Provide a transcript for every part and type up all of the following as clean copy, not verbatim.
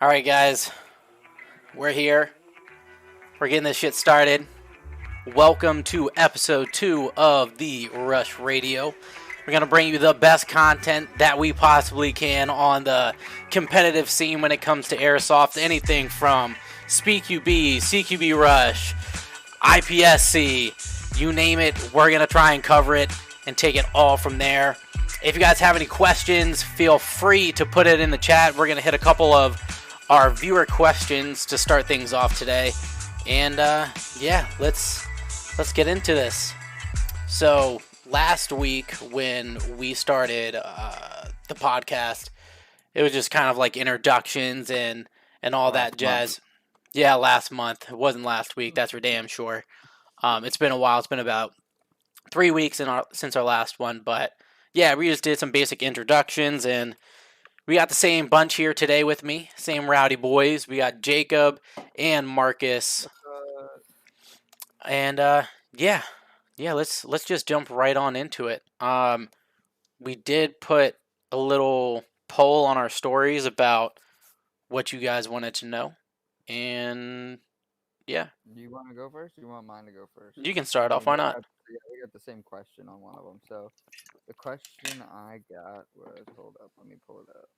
All right, guys, we're here. We're getting this shit started. Welcome to episode 2 of the Rush Radio. We're going to bring you the best content that we possibly can on the competitive scene when it comes to airsoft. Anything from SpeedQB, CQB Rush, IPSC, you name it, we're going to try and cover it and take it all from there. If you guys have any questions, feel free to put it in the chat. We're going to hit a couple of our viewer questions to start things off today. And let's get into this. So last week when we started the podcast, it was just kind of like introductions and all that jazz. Yeah, last month. It wasn't last week. That's for damn sure. It's been a while. It's been about 3 weeks since our last one, but yeah, we just did some basic introductions, and we got the same bunch here today with me, same rowdy boys. We got Jacob and Marcus, and let's just jump right on into it. We did put a little poll on our stories about what you guys wanted to know, and yeah, Do you want to go first? Or you want mine to go first? you can start I off. mean, Why not? we got the same question on one of them. So the question I got was, hold up, let me pull it up.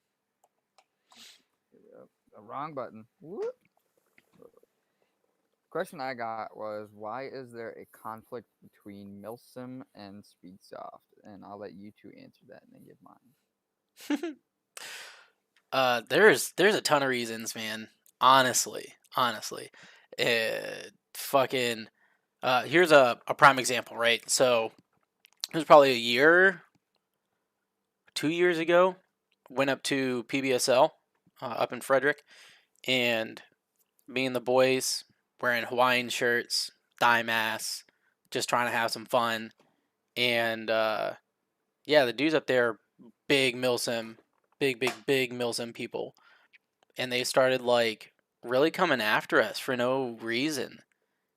Here we go. The wrong button. Whoop. Question I got was, why is there a conflict between Milsim and Speedsoft? And I'll let you two answer that and then give mine. There's a ton of reasons, man. Honestly, fucking. Here's a prime example, right? So it was probably a year, 2 years ago. Went up to PBSL up in Frederick, and me and the boys wearing Hawaiian shirts, thigh masks, just trying to have some fun. And yeah, the dudes up there, big Milsim, big Milsim people, and they started like really coming after us for no reason.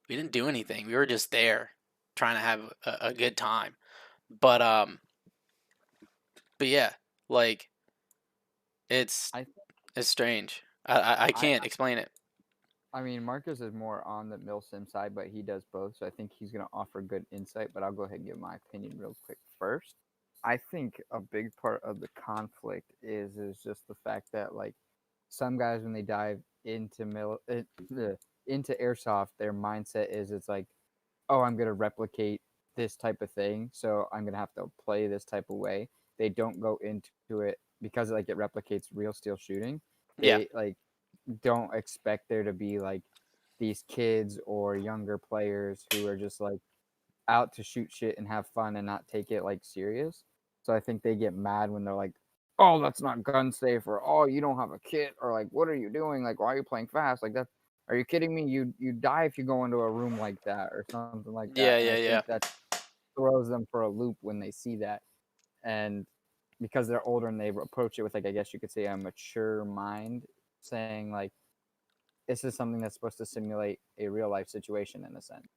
We didn't do anything. We were just there trying to have a good time. But but yeah, like it's I it's strange. I I can't explain it. I mean, Marcus is more on the Milsim side, but he does both, so I think he's gonna offer good insight. But I'll go ahead and give my opinion real quick first. I think a big part of the conflict is just the fact that like some guys when they dive into airsoft, their mindset is it's like, oh, I'm gonna replicate this type of thing, so I'm gonna have to play this type of way. They don't go into it because like it replicates real steel shooting. Yeah, They like don't expect there to be like these kids or younger players who are just like out to shoot shit and have fun and not take it like serious. So I think they get mad when they're like, "Oh, that's not gun safe," or "Oh, you don't have a kit," or like, "What are you doing? Like, why are you playing fast?" Like that. Are you kidding me? You die if you go into a room like that or something like that. And I think yeah. that throws them for a loop when they see that. And because they're older and they approach it with like I guess you could say a mature mind, saying like this is something that's supposed to simulate a real life situation in a sense.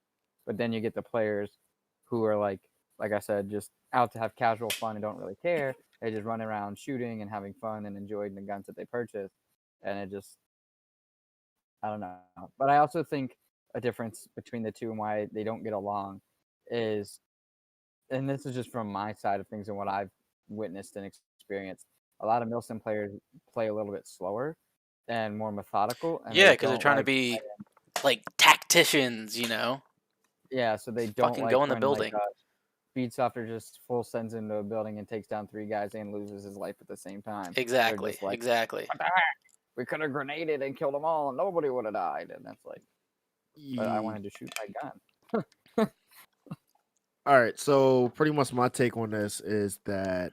But then you get the players who are like I said, just out to have casual fun and don't really care. They just run around shooting and having fun and enjoying the guns that they purchase. And it just, I don't know. But I also think a difference between the two and why they don't get along is, and this is just from my side of things and what I've witnessed and experienced. A lot of Milsim players play a little bit slower and more methodical, and they Yeah, because they're don't trying to like be like tacticians, yeah, so they don't fucking go like in the when like building. Speed Softer just full sends into a building and takes down three guys and loses his life at the same time. They're Exactly, just like, exactly. what the heck? We could have grenaded and killed them all, and nobody would have died. And that's like, but I Ye- wanted to shoot my gun. All right, so pretty much my take on this is that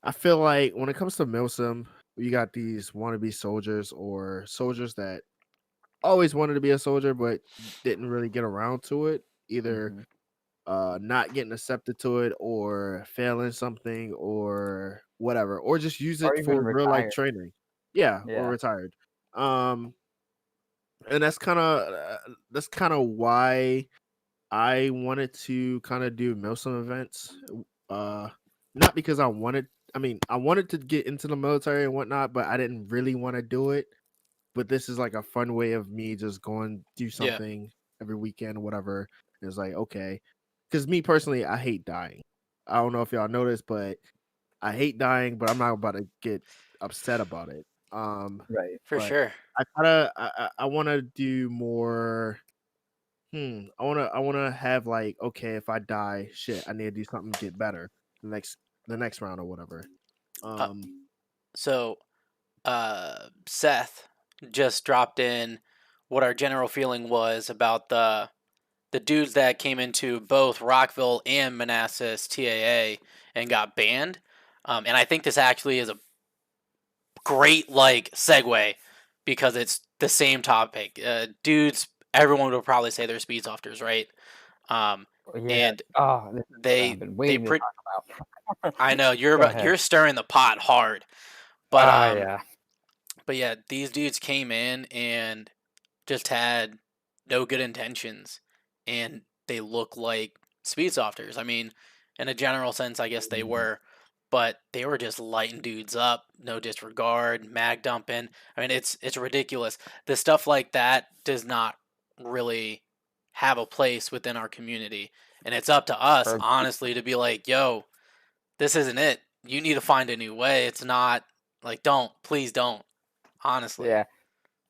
I feel like when it comes to Milsim, you got these wannabe soldiers or soldiers that always wanted to be a soldier but didn't really get around to it, either Mm-hmm. not getting accepted to it or failing something or whatever, or just use Or it even for real life retired. training. Yeah, or Yeah. retired. Um, and that's kind of why I wanted to kind of do Milsim events. Uh, not because I wanted to get into the military and whatnot, but I didn't really want to do it but this is like a fun way of me just going do Yeah. something every weekend or whatever. It's like, okay, because me personally, I hate dying. I don't know if y'all know this, but I hate dying, but I'm not about to get upset about it. Right. For But sure. I want to do more. I want to have like, okay, if I die, shit, I need to do something to get better the next round or whatever. Uh, so, Seth just dropped in what our general feeling was about the dudes that came into both Rockville and Manassas TAA and got banned. And I think this actually is a great like segue because it's the same topic. Dudes, everyone would probably say they're speed softers, right? Um, Oh, yeah. and Oh, this is what I've they been they waiting to pre- talk about. I know Go ahead. you're stirring the pot hard, but Oh yeah. but yeah, these dudes came in and just had no good intentions, and they look like speed softers. I mean, in a general sense, I guess they were, but they were just lighting dudes up, no disregard, mag dumping. I mean, it's ridiculous. The stuff like that does not really have a place within our community, and it's up to us, Or- honestly, to be like, yo, this isn't it. You need to find a new way. It's not like, please don't. Honestly, Yeah.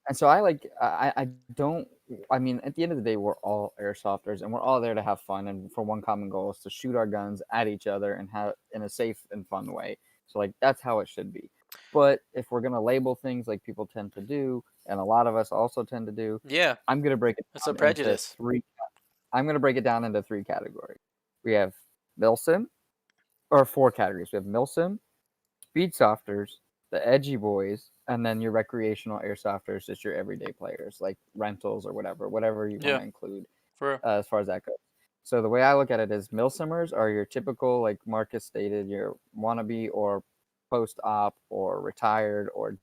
And so I don't I mean at the end of the day we're all airsofters and we're all there to have fun and for one common goal is to shoot our guns at each other and have in a safe and fun way. So like that's how it should be. But if we're gonna label things like people tend to do, and a lot of us also tend to do, yeah, I'm gonna break it it's a down into prejudice. three. I'm gonna break it down into three categories. We have Milsim, or four categories. We have Milsim, speed softers, the edgy boys, and then your recreational airsofters, just your everyday players like rentals or whatever you want Yeah. to include For as far as that goes. So the way I look at it is milsimmers are your typical, like Marcus stated, your wannabe or post-op or retired or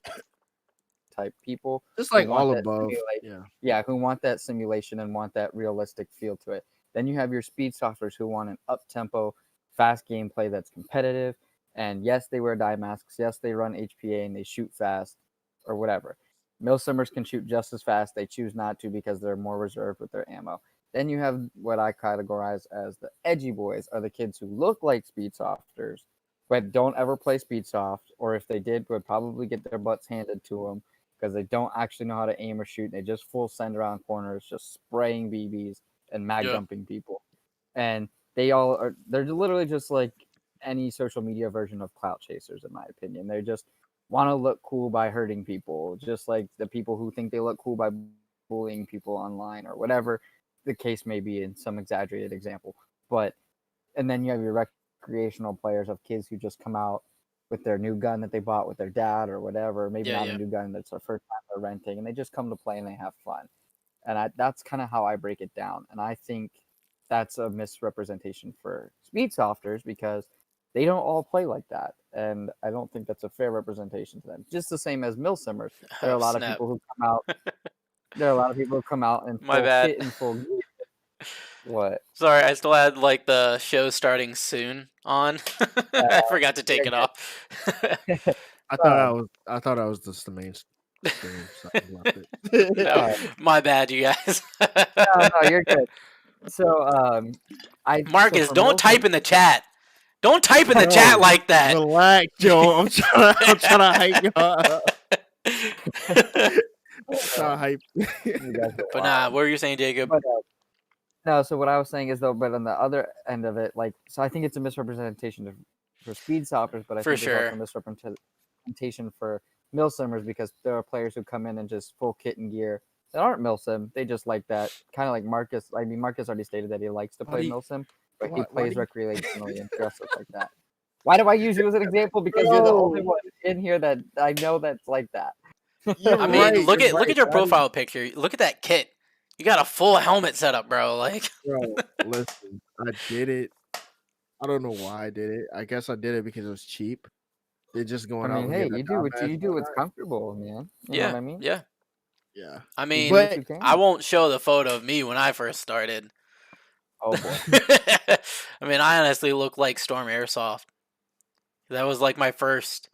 type people Just who like want all that above. simulation. Yeah. Yeah, who want that simulation and want that realistic feel to it. Then you have your speed softers who want an up-tempo, fast gameplay that's competitive. And yes, they wear dye masks. Yes, they run HPA and they shoot fast or whatever. Milsimmers can shoot just as fast. They choose not to because they're more reserved with their ammo. Then you have what I categorize as the edgy boys, are the kids who look like speed softers, but don't ever play speed soft, or if they did, would probably get their butts handed to them because they don't actually know how to aim or shoot. They just full send around corners, just spraying BBs and mag Yeah. dumping people. And they're literally just like any social media version of clout chasers, in my opinion. They just want to look cool by hurting people, just like the people who think they look cool by bullying people online or whatever the case may be in some exaggerated example. But and then you have your recreational players of kids who just come out with their new gun that they bought with their dad or whatever, maybe Yeah, not yeah. a new gun, that's their first time they're renting, and they just come to play and they have fun. And that's kind of how I break it down. And I think that's a misrepresentation for speed softers because they don't all play like that. And I don't think that's a fair representation to them. Just the same as milsimmers. There are a Oh, lot of snap. people who come out. There are a lot of people who come out in My full bad. kit and full gear. What? Sorry, I still had like the show starting soon on. I forgot to take it you're off. I thought that was just the main stream, so I left it. No, my bad, you guys. No, you're good. So, Marcus, for don't type Milsim, in the chat. Don't type in the chat Yo, like that. Relax, Joe. I'm trying to hype y'all up. Trying to hype. you guys go But wild. nah, what were you saying, Jacob? But no, so what I was saying is though, but on the other end of it, like, so I think it's a misrepresentation for speed softers, but I For think sure. it's also a misrepresentation for milsimmers because there are players who come in and just full kit and gear that aren't milsim. They just like that, kind of like Marcus. I mean, Marcus already stated that he likes to Why play do you- milsim, but why- he why plays do you- recreationally and dresses like that. Why do I use you as an example? Because you're the only Bro. one in here that I know that's like that. You're I mean, right, look you're at right. your Why do you- profile picture. Look at that kit. You got a full helmet setup, bro. Like, Bro, listen, I did it. I don't know why I did it. I guess I did it because it was cheap. They're just I going out mean, and hey, getting a you do what dumbass you do. What's haircut. comfortable, man. You know yeah, what I mean? yeah. Yeah. I mean, what But you can. I won't show the photo of me when I first started. Oh boy. I mean, I honestly look like Storm Airsoft. That was like my first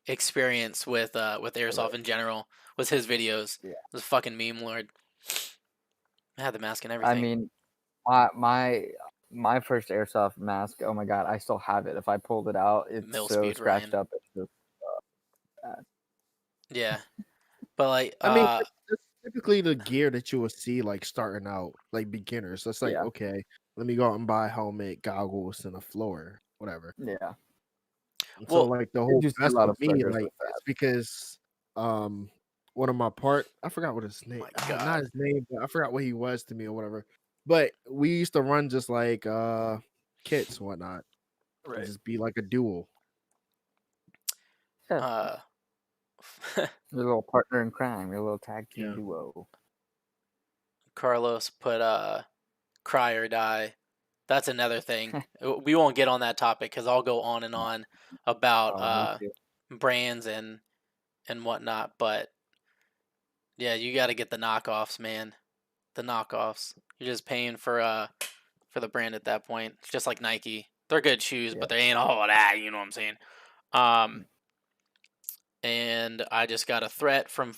experience with airsoft in general. was his videos. Yeah. It was fucking meme lord. I had the mask and I everything. mean, my first airsoft mask. Oh my god, I still have it. If I pulled it out, it's Mill so speed scratched Ryan. up. It's just Yeah, but like I mean, that's typically the gear that you will see like starting out, like beginners. So it's like, Yeah. okay, let me go out and buy a helmet, goggles, and a floor, whatever. yeah. And so well, like the I whole do see a best lot for of me, starters like with that. it's because one of my I forgot what his name, my not God. his name, but I forgot what he was to me or whatever. But we used to run just like kits and whatnot. And just be like a duel. Yeah, uh, your little partner in crime, your little tag team Yeah. duo. Carlos put cry or die. That's another thing. We won't get on that topic because I'll go on and on about Oh, me too. brands and whatnot. But yeah, you got to get the knockoffs, man. The knockoffs. You're just paying for the brand at that point. It's just like Nike. They're good shoes, Yeah. but they ain't all of that. You know what I'm saying? And I just got a threat from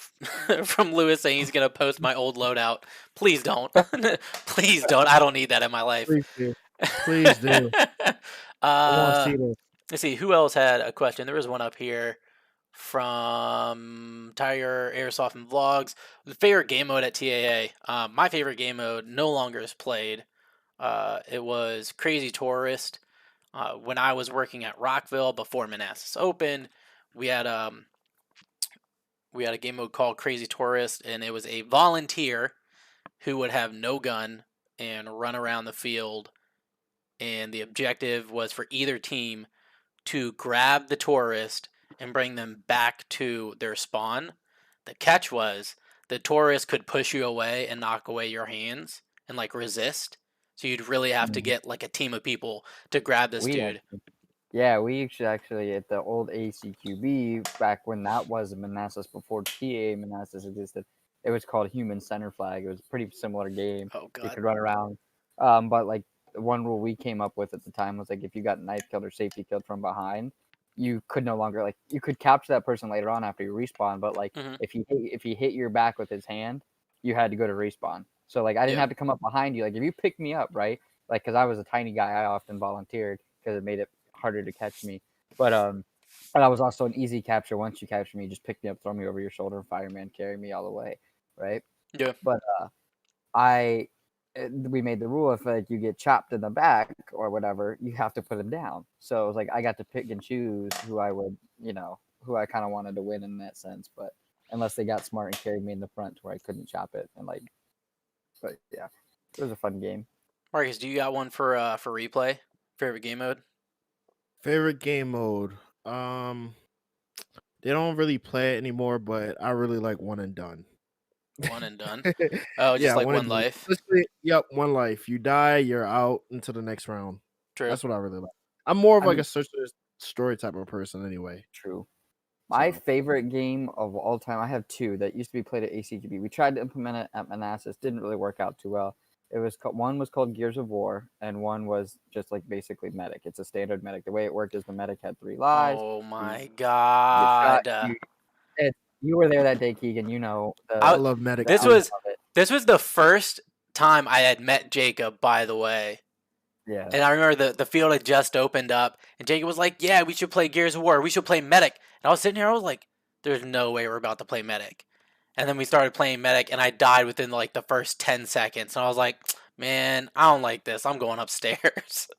from Lewis saying he's gonna post my old loadout. Please don't. Please don't. I don't need that in my life. Please do. Please do. I want to see this. Let's see who else had a question. There was one up here from Tiger Airsoft and Vlogs. The favorite game mode at TAA. My favorite game mode no longer is played. It was Crazy Tourist. When I was working at Rockville before Manassas opened, we had a game mode called Crazy Tourist, and it was a volunteer who would have no gun and run around the field. And the objective was for either team to grab the tourist and bring them back to their spawn. The catch was the tourist could push you away and knock away your hands and like resist. So you'd really have to Mhm. get like a team of people to grab this dude. We should actually at the old ACQB back when that was Manassas before TA Manassas existed. It was called Human Center Flag. It was a pretty similar game. Oh You god. could run around, but like the one rule we came up with at the time was like if you got knife killed or safety killed from behind, you could no longer like you could capture that person later on after you respawn. But like Mhm. if he hit your back with his hand, you had to go to respawn. So like I didn't Yeah. have to come up behind you. Like if you picked me up, right? Like because I was a tiny guy, I often volunteered because it made it harder to catch me. But and that was also an easy capture. Once you capture me, just pick me up, throw me over your shoulder, fireman carry me all the way, right? Yeah. But we made the rule if like you get chopped in the back or whatever, you have to put him down. So it was like I got to pick and choose who I would, who I kind of wanted to win in that sense. But unless they got smart and carried me in the front to where I couldn't chop it, and like, but yeah, it was a fun game. Marcus, do you got one for replay? Favorite game mode? Favorite game mode. They don't really play it anymore, but I really like one and done. One and done. Oh, just Yeah, like one one and done. life. Literally, yep, one life. You die, you're out into the next round. True. That's what I really like. I'm more of I like mean- a search story type of person anyway. True. My So. favorite game of all time, I have two that used to be played at ACGB. We tried to implement it at Manassas, didn't really work out too well. One was called Gears of War, and one was just like basically Medic. It's a standard Medic. The way it worked is the Medic had 3 lives. Oh my You get god. shot, you were there that day, Keegan. You know I love Medic. This too. was this was the first time I had met Jacob, by the way. yeah. And I remember the field had just opened up, and Jacob was like, "Yeah, we should play Gears of War. We should play Medic." And I was sitting here, I was like, "There's no way we're about to play Medic." And then we started playing Medic, and I died within like the first 10 seconds. And I was like, "Man, I don't like this. I'm going upstairs."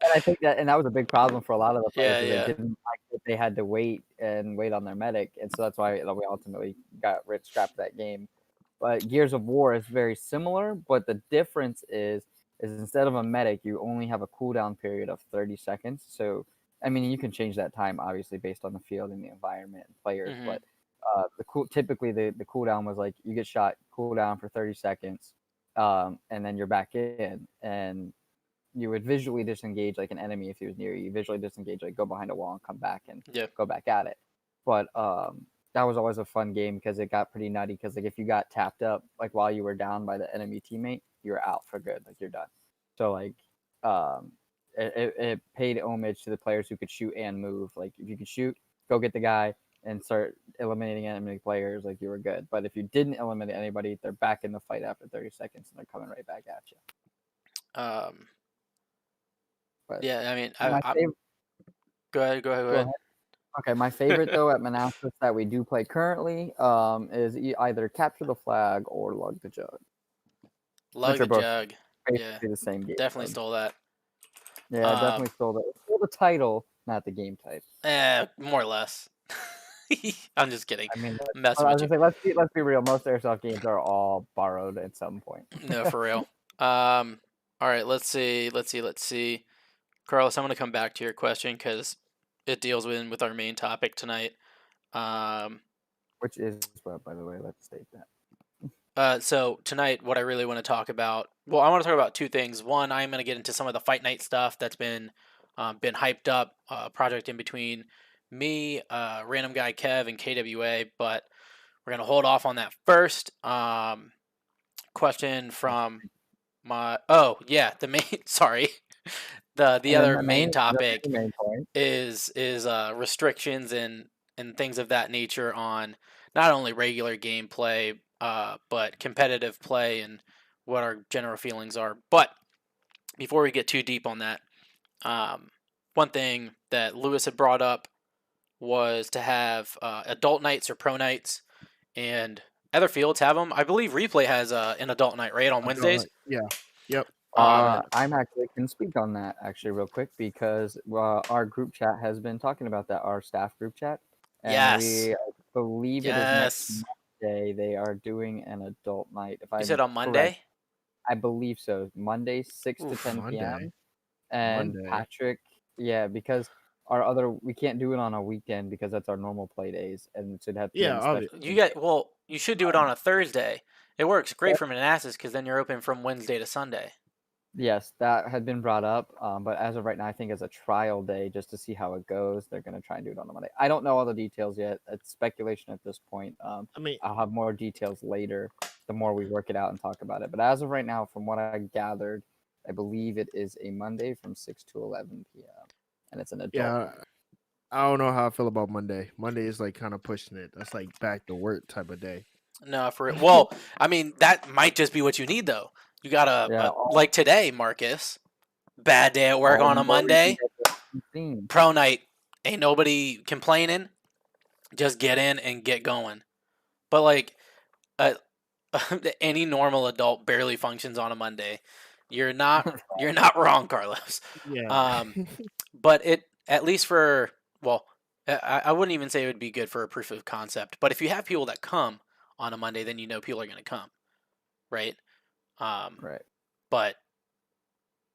And I think that was a big problem for a lot of the players. Yeah. They didn't like that they had to wait on their Medic, and so that's why we ultimately got scrapped that game. But Gears of War is very similar, but the difference is instead of a Medic, you only have a cooldown period of 30 seconds. So, I mean, you can change that time obviously based on the field and the environment and players, Mhm. but typically the cooldown was like you get shot, cooldown for 30 seconds, and then you're back in, and you would visually disengage like an enemy if he was near you. You visually disengage, like go behind a wall and come back and go back at it. But that was always a fun game because it got pretty nutty. Because like if you got tapped up like while you were down by the enemy teammate, you're out for good. Like you're done. So like it paid homage to the players who could shoot and move. Like if you could shoot, go get the guy, and start eliminating enemy players, like you were good. But if you didn't eliminate anybody, they're back in the fight after 30 seconds and they're coming right back at you. But Yeah, I mean, my favorite. go ahead. Go ahead. Okay, my favorite though at Manassas that we do play currently is either Capture the Flag or Lug the Jug. Lug are the both Jug. Basically Yeah, the same game. definitely mode. stole that. Yeah, definitely stole that. Stole the title, not the game type. More or less. I'm just kidding. I mean, Messing I with was you. gonna say, let's be real. Most airsoft games are all borrowed at some point. No, for real. All right, let's see. Carlos, I'm gonna come back to your question because it deals with our main topic tonight. Which is what, by the way, let's state that. So tonight, what I really want to talk about, well, I want to talk about two things. One, I'm going to get into some of the Fight Night stuff that's been hyped up, project in between me, random guy Kev, and KWA, but we're going to hold off on that first. Question from the main, sorry, the other main topic is restrictions and things of that nature on not only regular gameplay, but competitive play and what our general feelings are. But before we get too deep on that, one thing that Lewis had brought up was to have adult nights or pro nights, and other fields have them. I believe Replay has an adult night, right, on Wednesdays? Yeah. Yep. I'm actually can speak on that actually real quick because our group chat has been talking about that, our staff group chat. And Yes. we believe it is next Monday. They are doing an adult night. If you said on Monday? Correct. I believe so. Monday, 6 to 10 p.m. And Monday. Patrick, because we can't do it on a weekend because that's our normal play days, and it should have to you should do it on a Thursday. It works great for Manassas because then you're open from Wednesday to Sunday. Yes, that had been brought up, but as of right now, I think as a trial day, just to see how it goes, they're going to try and do it on a Monday. I don't know all the details yet. It's speculation at this point. I'll have more details later, the more we work it out and talk about it. But as of right now, from what I gathered, I believe it is a Monday from 6 to 11 p.m. And it's an adult. Yeah, I don't know how I feel about Monday. Monday is like kind of pushing it. That's like back to work type of day. No, for it. Well, I mean, that might just be what you need, though. You gotta, like today, Marcus, bad day at work on a Monday, pro night, ain't nobody complaining, just get in and get going. But like, any normal adult barely functions on a Monday. You're not wrong, Carlos. Yeah. But it, at least for, well, I wouldn't even say it would be good for a proof of concept, but if you have people that come on a Monday, then you know people are going to come, right? Right. But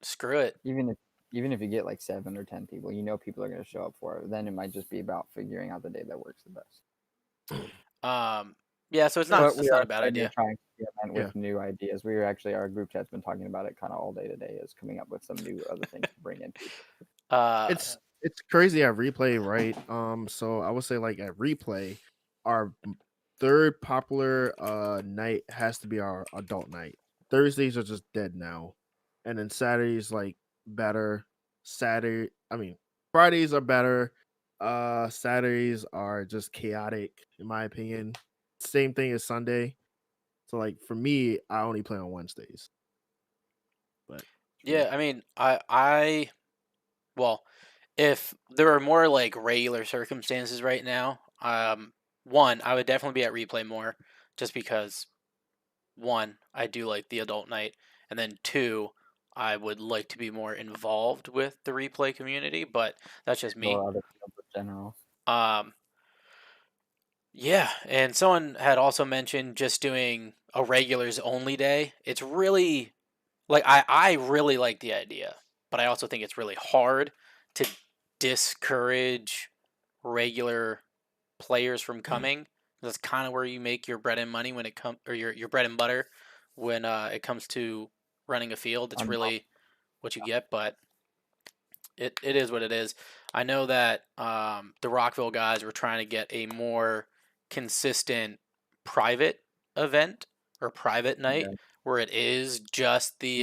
screw it. Even if you get like 7 or 10 people, you know people are going to show up for it. Then it might just be about figuring out the day that works the best. Yeah, so it's not a bad idea. Trying to experiment with new ideas. Our group chat's been talking about it kind of all day today, is coming up with some new other things to bring in. It's crazy at Replay, right? So I would say like at Replay, our third popular night has to be our adult night. Thursdays are just dead now, and then Saturdays like better. Fridays are better. Saturdays are just chaotic in my opinion. Same thing as Sunday. So like for me, I only play on Wednesdays. But yeah, I mean, well, if there were more like regular circumstances right now, one, I would definitely be at Replay more, just because, one, I do like the adult night, and then two, I would like to be more involved with the Replay community, but that's just me. General. Yeah, and someone had also mentioned just doing a regulars only day. It's really, like, I really like the idea, but I also think it's really hard to discourage regular players from coming. That's kind of where you make your bread and money when it comes, or your bread and butter when it comes to running a field. It's really what you get, but it is what it is. I know that the Rockville guys were trying to get a more consistent private event or private night where it is just the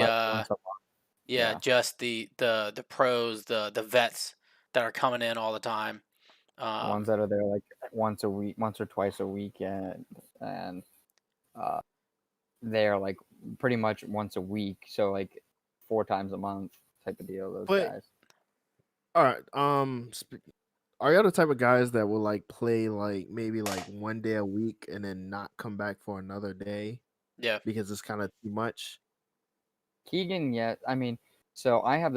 just the pros, the vets that are coming in all the time. The ones that are there like once a week, once or twice a weekend, and uh, they're like pretty much once a week, so like 4 times a month type of deal. Those But guys. all right, are y'all the type of guys that will like play like maybe like one day a week and then not come back for another day Yeah. because it's kind of too much? Keegan, yeah, I mean, so I have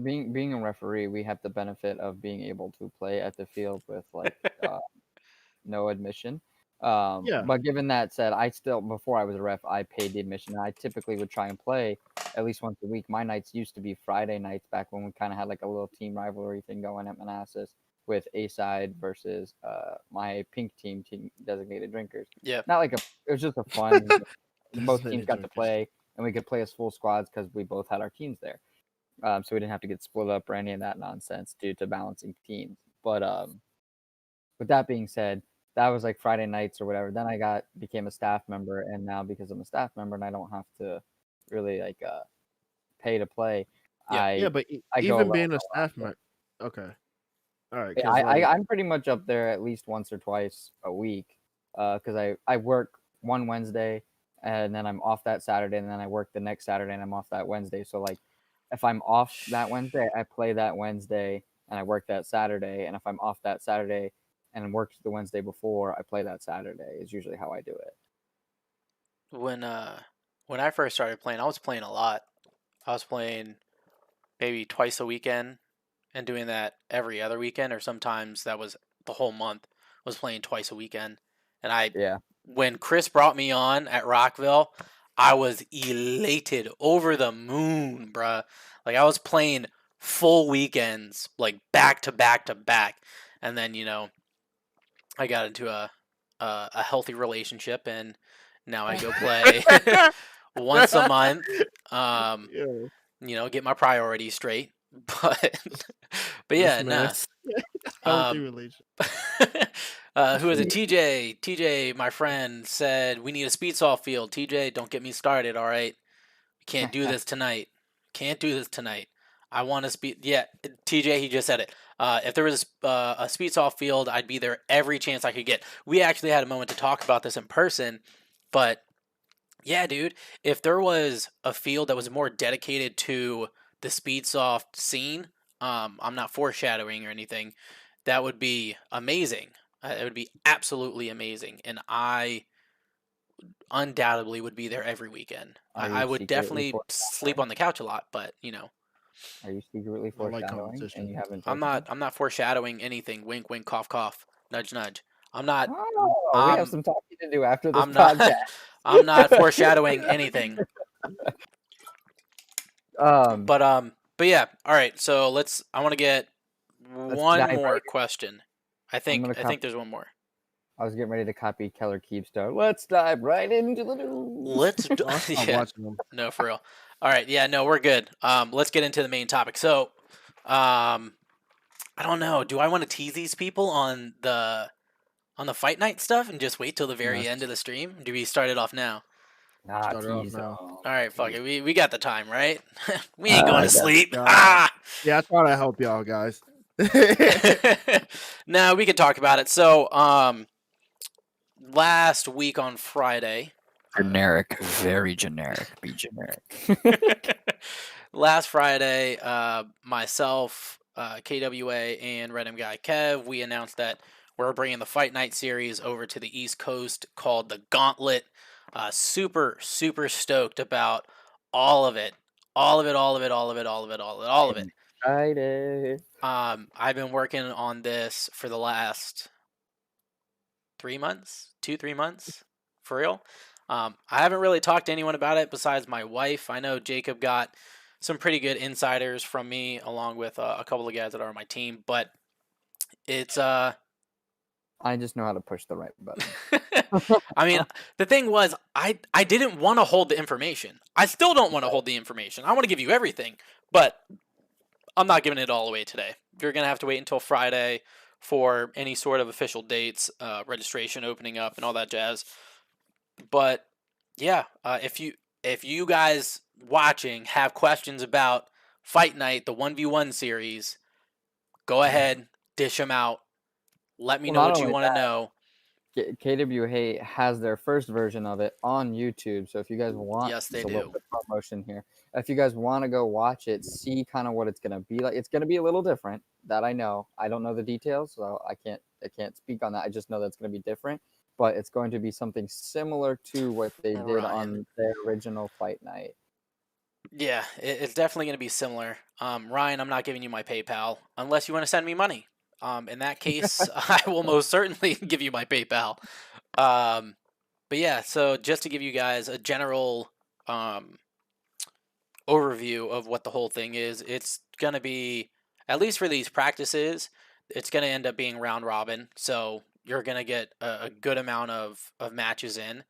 being a referee, we have the benefit of being able to play at the field with like no admission. Yeah. But given that said, I still before I was a ref, I paid the admission. I typically would try and play at least once a week. My nights used to be Friday nights back when we kind of had like a little team rivalry thing going at Manassas with A side versus my pink team designated drinkers. Yeah. Not like it was just a fun. Both teams Designated got to drinkers. play, and we could play as full squads because we both had our teams there. So we didn't have to get split up or any of that nonsense due to balancing teams. But with that being said, that was like Friday nights or whatever. Then I became a staff member, and now because I'm a staff member and I don't have to really like pay to play, Yeah. Yeah, but I go even a being a little staff member, okay, all right, Yeah, because like, I'm pretty much up there at least once or twice a week because I work one Wednesday and then I'm off that Saturday and then I work the next Saturday and I'm off that Wednesday. So like if I'm off that Wednesday, I play that Wednesday and I work that Saturday. And if I'm off that Saturday and worked the Wednesday before, I play that Saturday is usually how I do it. When I first started playing, I was playing a lot. I was playing maybe twice a weekend and doing that every other weekend, or sometimes that was the whole month. Was playing twice a weekend, and Yeah. when Chris brought me on at Rockville, I was elated, over the moon, bruh. Like I was playing full weekends, like back to back to back, and then I got into a healthy relationship, and now I go play once a month. yeah, Get my priorities straight. But this yeah, man, nah. healthy Um, relation. who is it? TJ. TJ, my friend, said we need a speed soft field. TJ, don't get me started. All right, we can't do this tonight. Can't do this tonight. I want to speed. Yeah, TJ, he just said it. If there was a speed soft field, I'd be there every chance I could get. We actually had a moment to talk about this in person, but yeah, dude, if there was a field that was more dedicated to the speed soft scene, I'm not foreshadowing or anything, that would be amazing. It would be absolutely amazing, and I undoubtedly would be there every weekend. Are I you would secretly definitely sleep on the couch a lot, but Are you secretly I like foreshadowing and competition. you haven't I'm told me? not foreshadowing anything. Wink, wink, cough, cough, nudge, nudge. I'm not. Oh, we have I'm. some talking to do after this I'm not. podcast. I'm not foreshadowing anything. Um, But yeah. All right. So I want to get let's one dive more right. question. I I'm think. gonna I think there's one more. I was getting ready to copy Keller Keepstar. Let's dive right into the news. Let's do. I'll stop Yeah. watching them. No, for real. All right. Yeah. No, we're good. Let's get into the main topic. So, I don't know. Do I want to tease these people on the fight night stuff and just wait till the very Yes. end of the stream? Do we start it off now? Nah, Start it off tease now. All right. Fuck it. We got the time, right? We ain't going to yeah. sleep. God. Ah. Yeah, I try to help y'all guys. No, we could talk about it. So, last week on Friday. Generic, very generic. Be generic. Last Friday, myself, KWA, and Random Guy Kev, we announced that we're bringing the Fight Night series over to the East Coast called the Gauntlet. Super, super stoked about all of it. All of it, all of it, all of it, all of it, all of it. Friday. I've been working on this for the last 3 months, 3 months, for real. I haven't really talked to anyone about it besides my wife. I know Jacob got some pretty good insiders from me, along with a couple of guys that are on my team. But it's I just know how to push the right button. I mean, the thing was, I didn't want to hold the information. I still don't want to hold the information. I want to give you everything, but I'm not giving it all away today. You're gonna have to wait until Friday for any sort of official dates, registration opening up, and all that jazz. But yeah, if you guys watching have questions about Fight Night, the 1v1 series, go ahead, dish them out. Let me Well, know not what you only want to know. KWA has their first version of it on YouTube. So if you guys want, Yes, they just a little do. bit of promotion here. If you guys want to go watch it, see kind of what it's gonna be like. It's gonna be a little different. That I know. I don't know the details, so I can't speak on that. I just know that it's gonna be different, but it's going to be something similar to what they did Ryan. on their original fight night. Yeah, it's definitely going to be similar. Ryan, I'm not giving you my PayPal unless you want to send me money. In that case, I will most certainly give you my PayPal. But yeah, so just to give you guys a general overview of what the whole thing is, it's going to be, at least for these practices, it's going to end up being round robin. So you're going to get a good amount of matches in,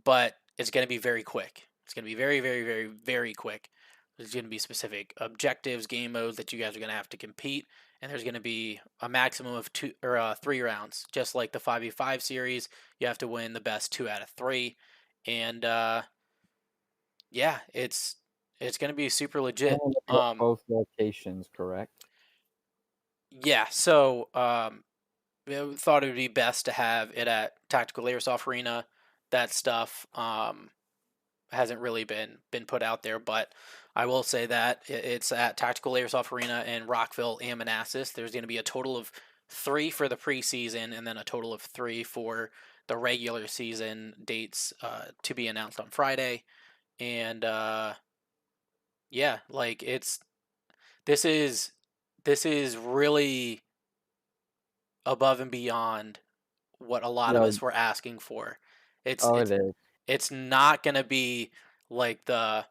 but it's going to be very quick. It's going to be very, very, very, very quick. There's going to be specific objectives, game modes that you guys are going to have to compete, and there's going to be a maximum of 3 rounds, just like the 5v5 series. You have to win the best 2 out of 3, and yeah, it's going to be super legit. And it'll be at both locations, correct? Yeah, so we thought it would be best to have it at Tactical Airsoft Arena. That stuff hasn't really been put out there, but I will say that it's at Tactical Airsoft Arena in Rockville and Manassas. There's going to be a total of 3 for the preseason, and then a total of 3 for the regular season dates to be announced on Friday. And yeah, like this is really above and beyond what a lot of Yeah. us were asking for. It's Oh, it's it is. it's not gonna be like the,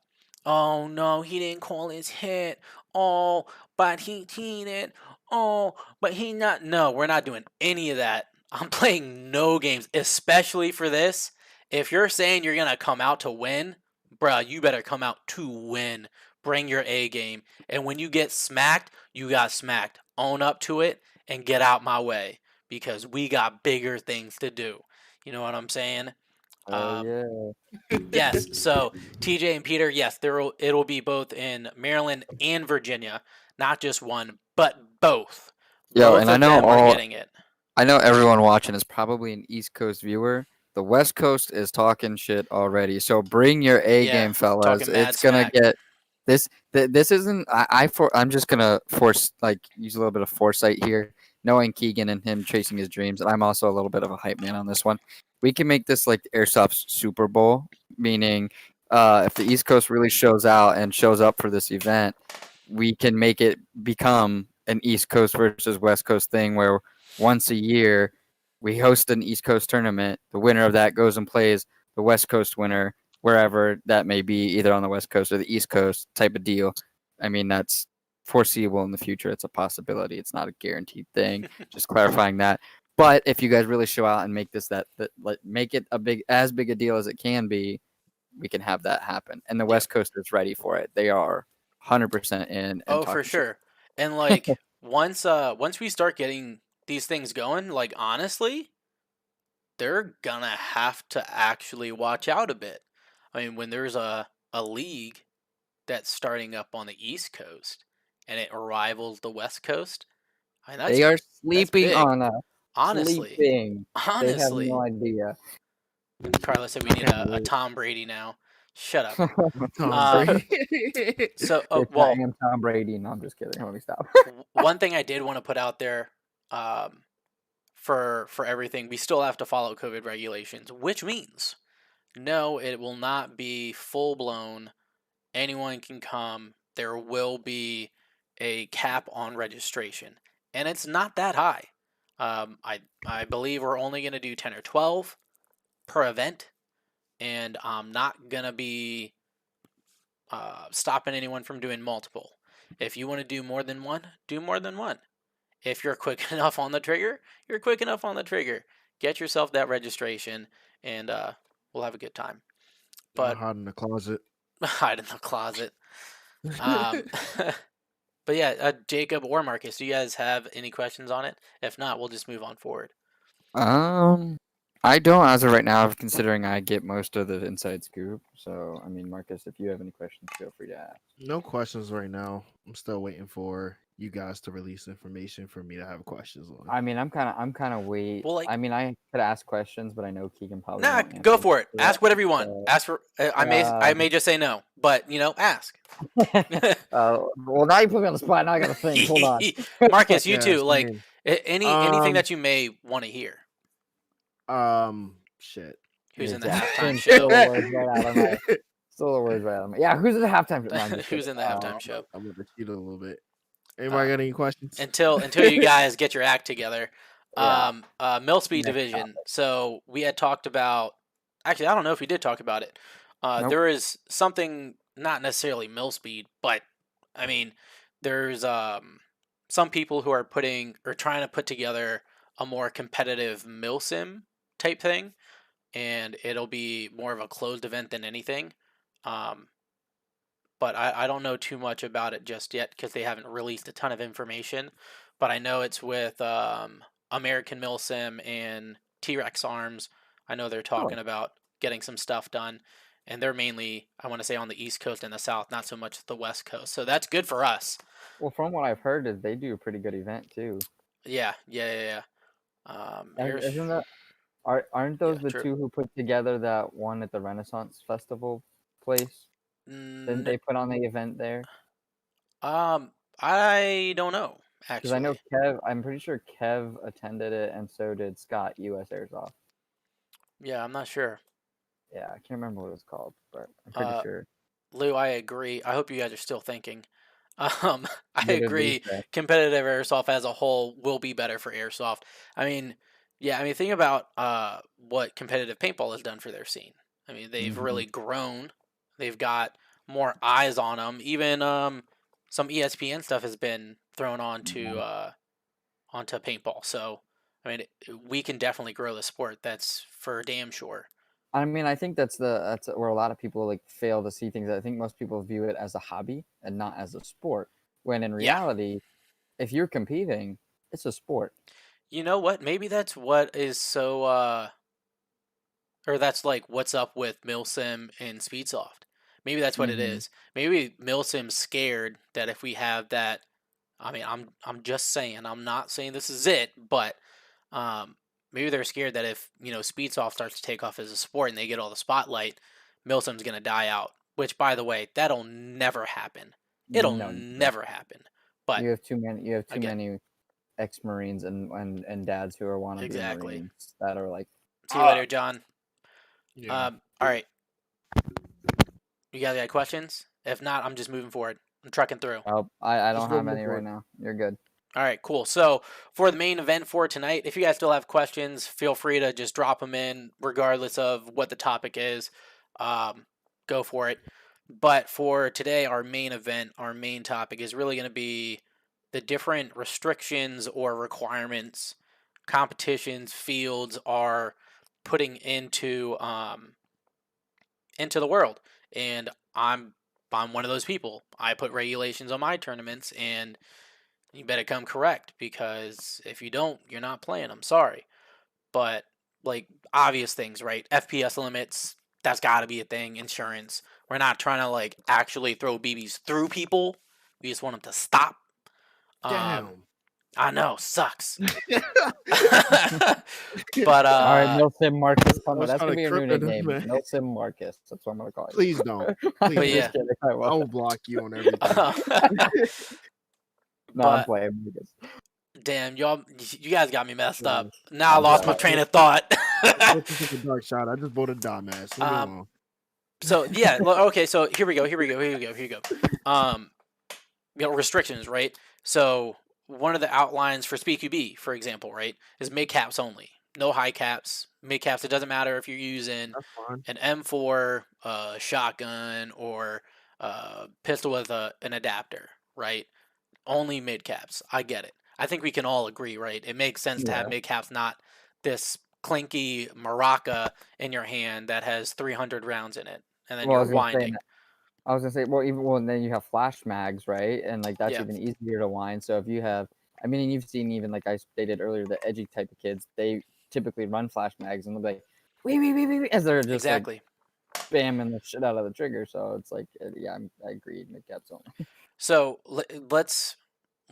oh no, he didn't call his hit. Oh, but he cheated. Oh, but he not. No, we're not doing any of that. I'm playing no games, especially for this. If you're saying you're gonna come out to win, bruh, you better come out to win. Bring your A game. And when you get smacked, you got smacked. Own up to it and get out my way because we got bigger things to do. You know what I'm saying? Oh, Um, yeah. Yes. So TJ and Peter, yes, it'll be both in Maryland and Virginia, not just one, but both. Yo, Both and I of know them are getting it. I know everyone watching is probably an East Coast viewer. The West Coast is talking shit already. So bring your A Yeah, game, fellas. talking mad It's gonna smack. get this. This isn't. I'm just gonna use a little bit of foresight here, knowing Keegan and him chasing his dreams. And I'm also a little bit of a hype man on this one. We can make this like Airsoft's Super Bowl, meaning if the East Coast really shows out and shows up for this event, we can make it become an East Coast versus West Coast thing where once a year we host an East Coast tournament. The winner of that goes and plays the West Coast winner wherever that may be, either on the West Coast or the East Coast type of deal. I mean, that's foreseeable in the future. It's a possibility. It's not a guaranteed thing. Just clarifying that. But if you guys really show out and make this make it as big a deal as it can be, we can have that happen. And the West Coast is ready for it. They are 100% in. And Oh, for talking shit. sure. And like once we start getting these things going, like honestly, they're gonna have to actually watch out a bit. I mean, when there's a league that's starting up on the East Coast and it rivals the West Coast, I mean, They are that's sleeping big. on us. Honestly, Sleeping. They have honestly. no idea. Carlos said we need a Tom Brady now. Shut up. Tom Brady. So, If well, I am Tom Brady, no, I'm just kidding. Let me stop. one thing I did want to put out there, for everything, we still have to follow COVID regulations, which means no, it will not be full blown. Anyone can come. There will be a cap on registration, and it's not that high. I believe we're only going to do 10 or 12 per event, and I'm not going to be stopping anyone from doing multiple. If you want to do more than one, do more than one. If you're quick enough on the trigger, you're quick enough on the trigger. Get yourself that registration, and we'll have a good time. But hide in the closet. hide in the closet. But yeah, Jacob or Marcus, do you guys have any questions on it? If not, we'll just move on forward. I don't as of right now, considering I get most of the inside scoop. So, I mean, Marcus, if you have any questions, feel free to ask. No questions right now. I'm still waiting for you guys to release information for me to have questions on. I mean, I'm kind of wait. Well, like- I mean, I could ask questions, but I know Keegan probably Nah, won't go answer for it. that, Ask whatever you want. so- Ask for. I may just say no, but ask. Well, now you put me on the spot. Now I gotta think. Hold on. Marcus, you Yes, too. I Like mean, anything Um, that you may want to hear. Shit. Who's in the Yeah, halftime Stole show? the words right out of my. Stole the words right out of my. Yeah, who's in the halftime? No, I'm just Who's kidding. in the halftime show? I'm gonna cheat a little bit. Anybody got any questions? Until you guys get your act together. Yeah. Mill speed Next division. So we had talked about. Actually, I don't know if we did talk about it. Nope. There is something, not necessarily mill speed, but I mean, there's some people who are trying to put together a more competitive mill sim type thing, and it'll be more of a closed event than anything. But I don't know too much about it just yet because they haven't released a ton of information. But I know it's with American Mill Sim and T-Rex Arms. I know they're talking about getting some stuff done, and they're mainly, I want to say, on the East Coast and the South, not so much the West Coast. So that's good for us. Well, from what I've heard, is they do a pretty good event too. Yeah. Isn't that? Aren't those Yeah, the true. two who put together that one at the Renaissance Festival place? Didn't they put on the event there? I don't know Because actually. I know Kev. I'm pretty sure Kev attended it, and so did Scott, U.S. Airsoft. Yeah, I'm not sure. Yeah, I can't remember what it was called, but I'm pretty sure. Lou, I agree. I hope you guys are still thinking. I What did Lou agree. say? Competitive airsoft as a whole will be better for airsoft. I mean, yeah. I mean, think about what competitive paintball has done for their scene. I mean, they've Mhm. really grown. They've got more eyes on them. Even some ESPN stuff has been thrown onto paintball. So, I mean, we can definitely grow the sport. That's for damn sure. I mean, I think that's where a lot of people like fail to see things. I think most people view it as a hobby and not as a sport. When in Yeah. reality, if you're competing, it's a sport. You know what? Maybe that's what is so or that's like what's up with Milsim and Speedsoft. Maybe that's what it Mhm. is. Maybe Milsim's scared that if we have that, I mean, I'm just saying, I'm not saying this is it, but maybe they're scared that if, Speedsoft starts to take off as a sport and they get all the spotlight, Milsim's going to die out, which by the way, that'll never happen. It'll No, never happen. But you have too many. You have too again- many ex-Marines and dads who are want to Exactly. be Marines that are like. see you later, John. Yeah. All right. You guys got questions? If not, I'm just moving forward. I'm trucking through. Oh, I Just don't have move any forward. right now. You're good. All right, cool. So for the main event for tonight, if you guys still have questions, feel free to just drop them in, regardless of what the topic is. Go for it. But for today, our main event, our main topic is really going to be the different restrictions or requirements competitions, fields are putting into the world. And I'm one of those people. I put regulations on my tournaments, and you better come correct, because if you don't, you're not playing. I'm sorry. But like obvious things, right? FPS limits, that's got to be a thing. Insurance. We're not trying to like actually throw BBs through people. We just want them to stop. Damn. I know, sucks. But All right, Milsim Marcus. I was That's gonna kinda be your new cryptic, nickname, man. Milsim Marcus. That's what I'm gonna call you. Please don't. I'm Please But just yeah. kidding, I I won't. will block you on everything. No, I'm but- playing Marcus. damn, you guys got me messed up. Yeah. Now I lost my Yeah. train of thought. This is a dark shot. I just voted dumbass. Leave me alone. So yeah, okay. So here we go. Restrictions, right? So one of the outlines for SpeedQB, for example, right, is mid caps only. No high caps. Mid caps. It doesn't matter if you're using That's fine. an M4, shotgun, or pistol with an adapter, right? Only mid caps. I get it. I think we can all agree, right? It makes sense to have Yeah. mid caps, not this clinky maraca in your hand that has 300 rounds in it, and then Well, I you're was gonna say winding. I was gonna say, well, then you have flash mags, right? And like that's Yeah. even easier to wind. So if you have, I mean, you've seen even like I stated earlier, the edgy type of kids, they typically run flash mags and they'll be like, wee, as they're just Exactly. like spamming the shit out of the trigger. So it's like, yeah, I agree, mid caps only. So let's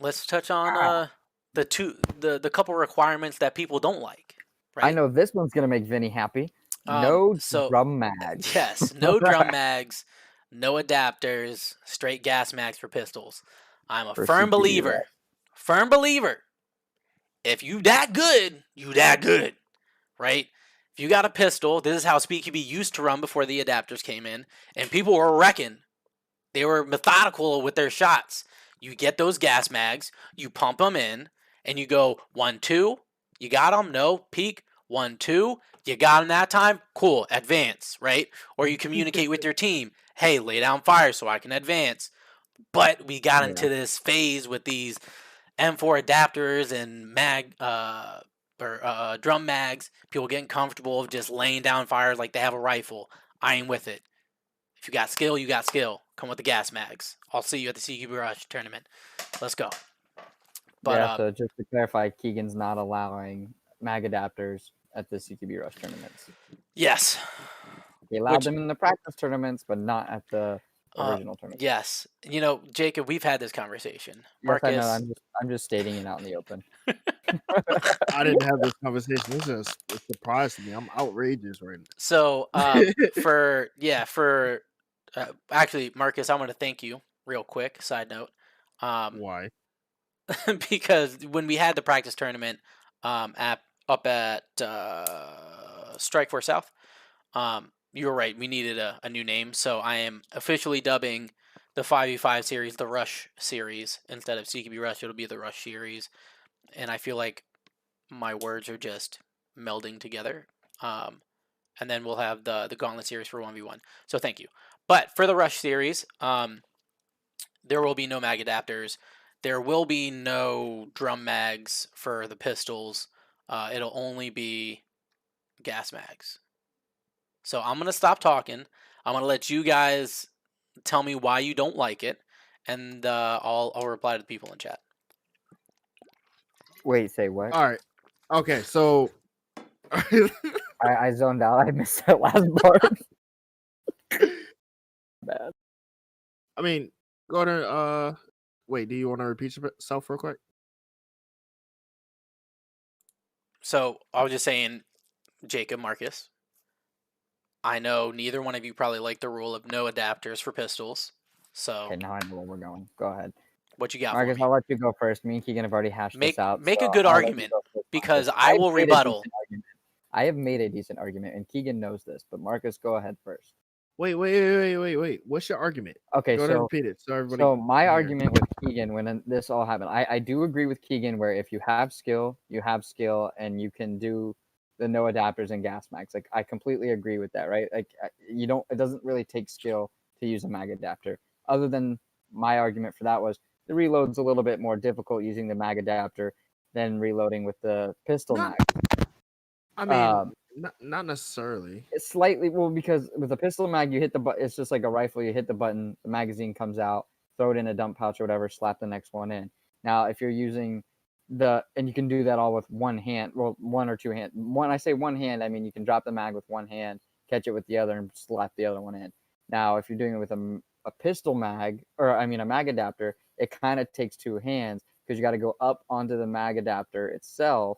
let's touch on Ah. the couple requirements that people don't like. Right. I know this one's gonna make Vinny happy. No So drum mag. yes, no drum mags, no adapters, straight gas mags for pistols. I'm a For firm CQB believer. Firm believer. If you that good, you that good, right? If you got a pistol, this is how SpeedQB used to run before the adapters came in, and people were wrecking. They were methodical with their shots. You get those gas mags, you pump them in, and you go 1-2. You got them? No. Peak 1-2. You got them that time? Cool. Advance, right? Or you communicate with your team. Hey, lay down fire so I can advance. But we got into this phase with these M4 adapters and drum mags. People getting comfortable of just laying down fire like they have a rifle. I ain't with it. If you got skill, you got skill. Come with the gas mags. I'll see you at the CQB Rush tournament. Let's go. But yeah, so just to clarify, Keegan's not allowing mag adapters at the CQB Rush tournaments. Yes. He allowed them in the practice tournaments, but not at the original tournament. Yes. You know, Jacob, we've had this conversation. Yes, Marcus, I know. I'm just stating it out in the open. I didn't have this conversation. This is a surprise to me. I'm outrageous right now. So actually, Marcus, I want to thank you real quick. Side note. Why? Because when we had the practice tournament up at Strikeforce South, you were right. We needed a new name, so I am officially dubbing the 5v5 series the Rush series instead of CQB Rush. It'll be the Rush series, and I feel like my words are just melding together. And then we'll have the Gauntlet series for 1v1. So thank you. But for the Rush series, there will be no mag adapters. There will be no drum mags for the pistols. It'll only be gas mags. So I'm going to stop talking. I'm going to let you guys tell me why you don't like it, and I'll reply to the people in chat. Wait, say what? All right. Okay, so I zoned out. I missed that last part. Bad. I mean, go to wait, do you want to repeat yourself real quick? So I was just saying, Jacob, Marcus, I know neither one of you probably like the rule of no adapters for pistols. So Okay, now I know where we're going. Go ahead. what you got Marcus, for me? I'll let you go first. Me and Keegan have already hashed this out. Make so a good I'll let you argument, go first, because Marcus. I will I've made a rebuttal. decent argument. I have made a decent argument, and Keegan knows this, but Marcus, go ahead first. Wait. What's your argument? Okay, Go ahead and so repeat it so everybody. So my can hear. argument with Keegan when this all happened, I do agree with Keegan where if you have skill, and you can do the no adapters and gas mags. Like I completely agree with that, right? Like you don't, it doesn't really take skill to use a mag adapter. Other than my argument for that was the reload's a little bit more difficult using the mag adapter than reloading with the pistol mag. I mean, not necessarily. It's slightly because with a pistol mag, you hit the button. It's just like a rifle. You hit the button, the magazine comes out, throw it in a dump pouch or whatever, slap the next one in. Now, if you're using and you can do that all with one hand, well, one or two hands. When I say one hand, I mean you can drop the mag with one hand, catch it with the other, and slap the other one in. Now, if you're doing it with a pistol mag, or I mean a mag adapter, it kind of takes two hands because you got to go up onto the mag adapter itself,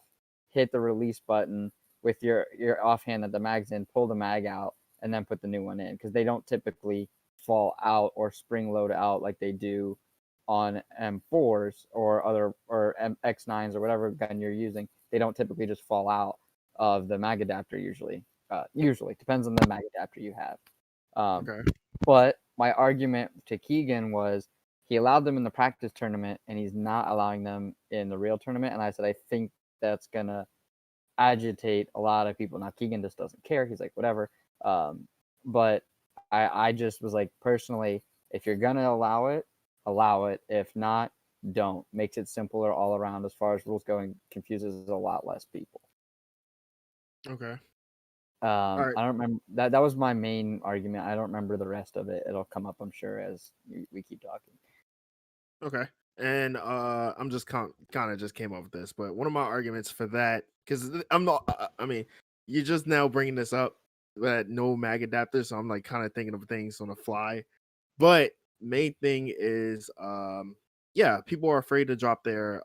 hit the release button with your offhand at the mag's in, pull the mag out, and then put the new one in because they don't typically fall out or spring load out like they do on M4s or X9s or whatever gun you're using. They don't typically just fall out of the mag adapter usually. Usually depends on the mag adapter you have. Okay. But my argument to Keegan was he allowed them in the practice tournament and he's not allowing them in the real tournament. And I said I think that's gonna agitate a lot of people. Now Keegan just doesn't care. He's like whatever. But I just was like personally, if you're gonna allow it, allow it. If not, don't. Makes it simpler all around as far as rules going. Confuses a lot less people. Okay. I don't remember that was my main argument. I don't remember the rest of it. It'll come up, I'm sure, as we keep talking. Okay. And I'm just kind of just came up with this, but one of my arguments for that, because I'm not, I mean, you're just now bringing this up that no mag adapter, so I'm like kind of thinking of things on the fly. But main thing is yeah, people are afraid to drop their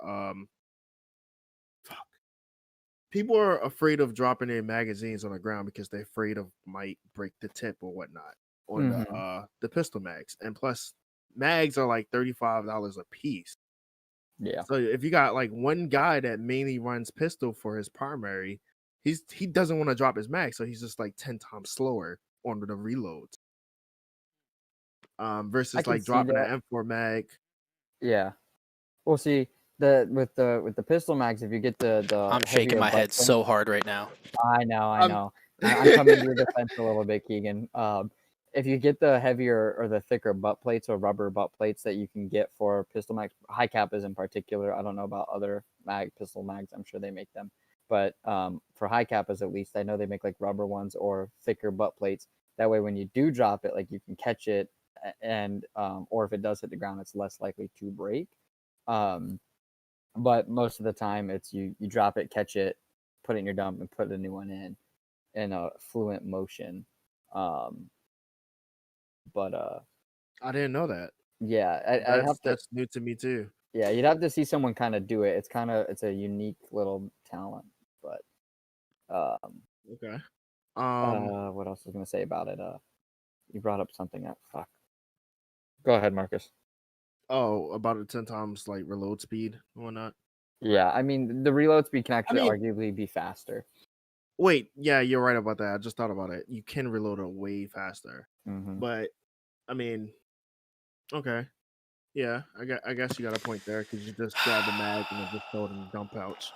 fuck. People are afraid of dropping their magazines on the ground because they're afraid of might break the tip or whatnot on the pistol mags. And plus, mags are like $35 a piece. Yeah. So if you got like one guy that mainly runs pistol for his primary, he doesn't want to drop his mag, so he's just like 10 times slower on the reloads. I Versus can like see dropping that. an M4 mag. Yeah. Well, see with the pistol mags, if you get the I'm shaking heavier my butt head plate- so hard right now. I know. Um, I'm coming to your defense a little bit, Keegan. If you get the heavier or the thicker butt plates or rubber butt plates that you can get for pistol mags, high capas in particular. I don't know about other pistol mags. I'm sure they make them, but for high capas at least, I know they make like rubber ones or thicker butt plates. That way, when you do drop it, like you can catch it, and or if it does hit the ground, it's less likely to break. But most of the time, it's you drop it, catch it, put it in your dump, and put a new one in a fluent motion. But I didn't know that. yeah, I'd have to. That's new to me too. Yeah, you'd have to see someone kind of do it. It's a unique little talent. But Okay. what else was I gonna say about it? You brought up something that fuck. Go ahead, Marcus. Oh, about a 10 times like reload speed and whatnot. Yeah, I mean the reload speed can actually mean- arguably be faster. Wait, yeah, you're right about that. I just thought about it. You can reload it way faster. Mm-hmm. But I mean, okay. Yeah, I guess you got a point there because you just grab the mag and then just throw it in the dump pouch.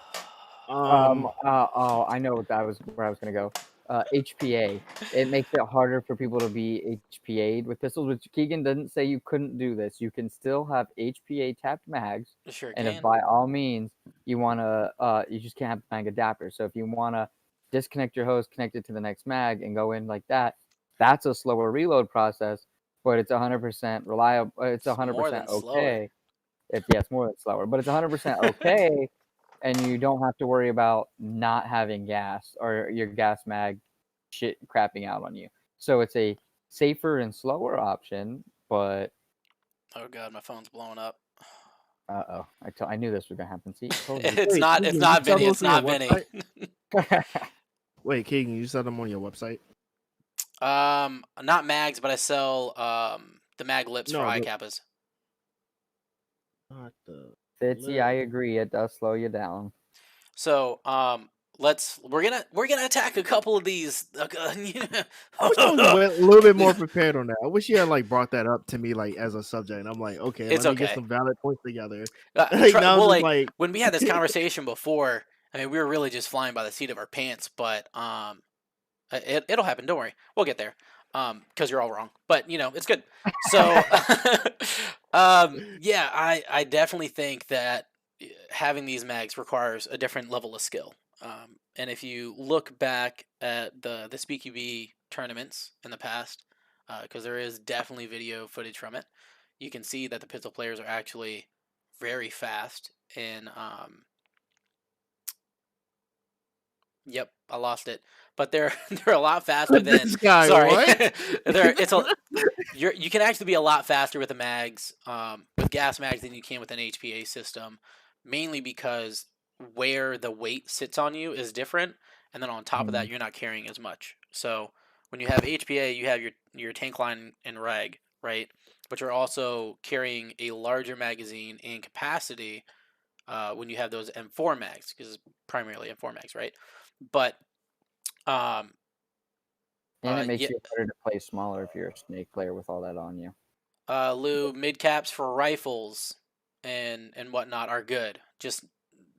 Oh, I know where I was gonna go. HPA. It makes it harder for people to be HPA'd with pistols, which Keegan didn't say you couldn't do this. You can still have HPA tapped mags, Sure and can. if by all means you wanna, you just can't have the mag adapter. So if you wanna disconnect your hose, connect it to the next mag, and go in like that, that's a slower reload process, but it's 100% reliable. It's It's more 100% than slower. okay. It's more than slower, but it's 100% okay. And you don't have to worry about not having gas or your gas mag shit crapping out on you. So it's a safer and slower option, but Oh god, my phone's blowing up. I knew this was gonna happen. See, I told you. It's Wait, not. Keegan, It's you not sell Vinny. those It's on your not Vinny. website? Wait, Keegan, you sell them on your website? Not mags, but I sell the mag lips No, for high but- kappas. Not the Fitzy, I agree. It does slow you down. So we're gonna attack a couple of these. I wish I was a little bit more prepared on that. I wish you had like brought that up to me like as a subject. And I'm like, okay, It's let me get okay. some valid points together. Well, Now I'm just like when we had this conversation before, I mean, we were really just flying by the seat of our pants. But it'll happen. Don't worry, we'll get there. Because you're all wrong. But you know, it's good. So yeah, I definitely think that having these mags requires a different level of skill. And if you look back at the SpeakUB tournaments in the past, because there is definitely video footage from it, you can see that the pistol players are actually very fast in. Yep, I lost it. But they're a lot faster than. This guy, sorry, what? you can actually be a lot faster with the mags, with gas mags than you can with an HPA system, mainly because where the weight sits on you is different, and then on top of that, you're not carrying as much. So when you have HPA, you have your tank line and reg, right? But you're also carrying a larger magazine and capacity when you have those M4 mags, because it's primarily M4 mags, right? But And it makes yeah, you harder to play smaller if you're a snake player with all that on you. Lou, mid caps for rifles and whatnot are good, just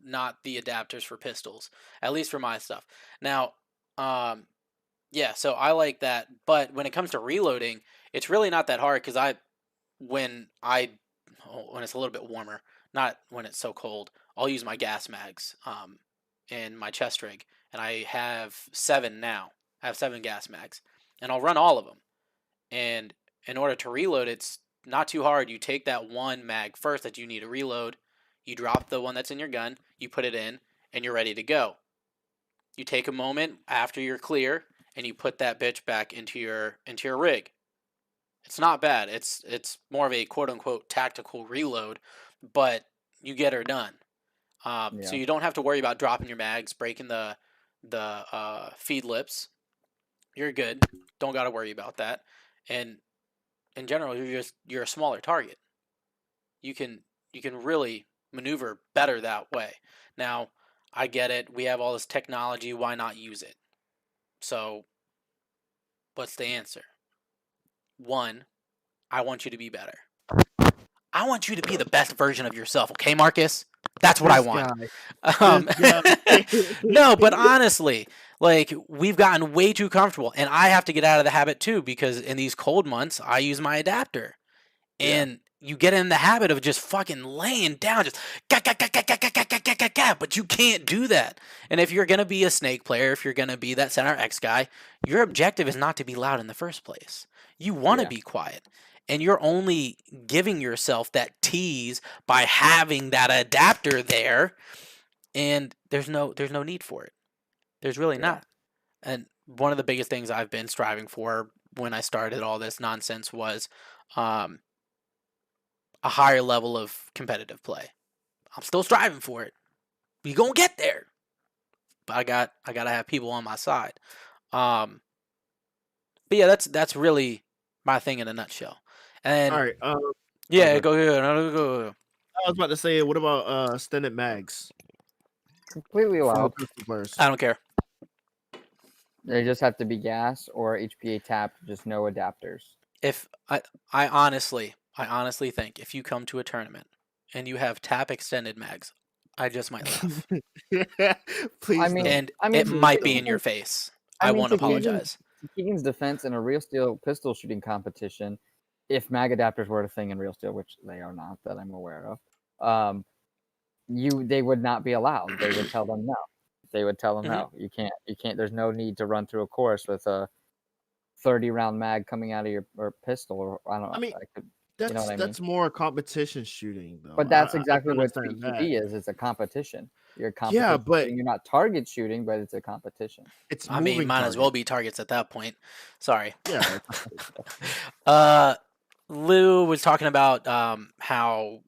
not the adapters for pistols, at least for my stuff. Now, yeah, so I like that, but when it comes to reloading, it's really not that hard because when it's a little bit warmer, not when it's so cold, I'll use my gas mags in my chest rig, and I have 7 now. I have 7 gas mags, and I'll run all of them. And in order to reload, it's not too hard. You take that one mag first that you need to reload, you drop the one that's in your gun, you put it in, and you're ready to go. You take a moment after you're clear, and you put that bitch back into your rig. It's not bad. It's more of a quote unquote tactical reload, but you get her done. So Yeah. you don't have to worry about dropping your mags, breaking the feed lips. You're good. Don't got to worry about that. And in general, you're a smaller target. You can really maneuver better that way. Now, I get it. We have all this technology. Why not use it? So, what's the answer? One, I want you to be better. I want you to be the best version of yourself. Okay, Marcus? That's what I This want. guy. This guy. No, but honestly, like we've gotten way too comfortable, and I have to get out of the habit too because in these cold months, I use my adapter, Yeah. and you get in the habit of just fucking laying down, just but you can't do that. And if you're gonna be a snake player, if you're gonna be that center X guy, your objective is not to be loud in the first place. You want to Yeah. be quiet. And you're only giving yourself that tease by having that adapter there, and there's no need for it. There's really Yeah. not. And one of the biggest things I've been striving for when I started all this nonsense was a higher level of competitive play. I'm still striving for it. We gonna get there, but I gotta have people on my side. But yeah, that's really my thing in a nutshell. And All right. yeah, okay. go. I was about to say, what about extended mags Completely for the allowed. pistol players? I don't care. They just have to be gas or HPA tapped, just no adapters. If I honestly think if you come to a tournament and you have tap extended mags, I just might laugh. Please I mean- don't. And I mean, it might be Keegan- in your face. I I mean, won't to Keegan- apologize. In Keegan's defense, in a real steel pistol shooting competition, if mag adapters were a thing in real steel, which they are not, that I'm aware of, they would not be allowed. They would tell them no. They would tell them no. You can't. There's no need to run through a course with a 30-round mag coming out of your pistol. Or I don't know. I mean, could, That's know what I that's more competition shooting, though. but that's I exactly can what understand PTB that. is. It's a competition. You're competition. Yeah, but shooting. You're not target shooting, but it's a competition. it's I mean, moving might as well target. be targets at that point. Sorry. Yeah. Lou was talking about how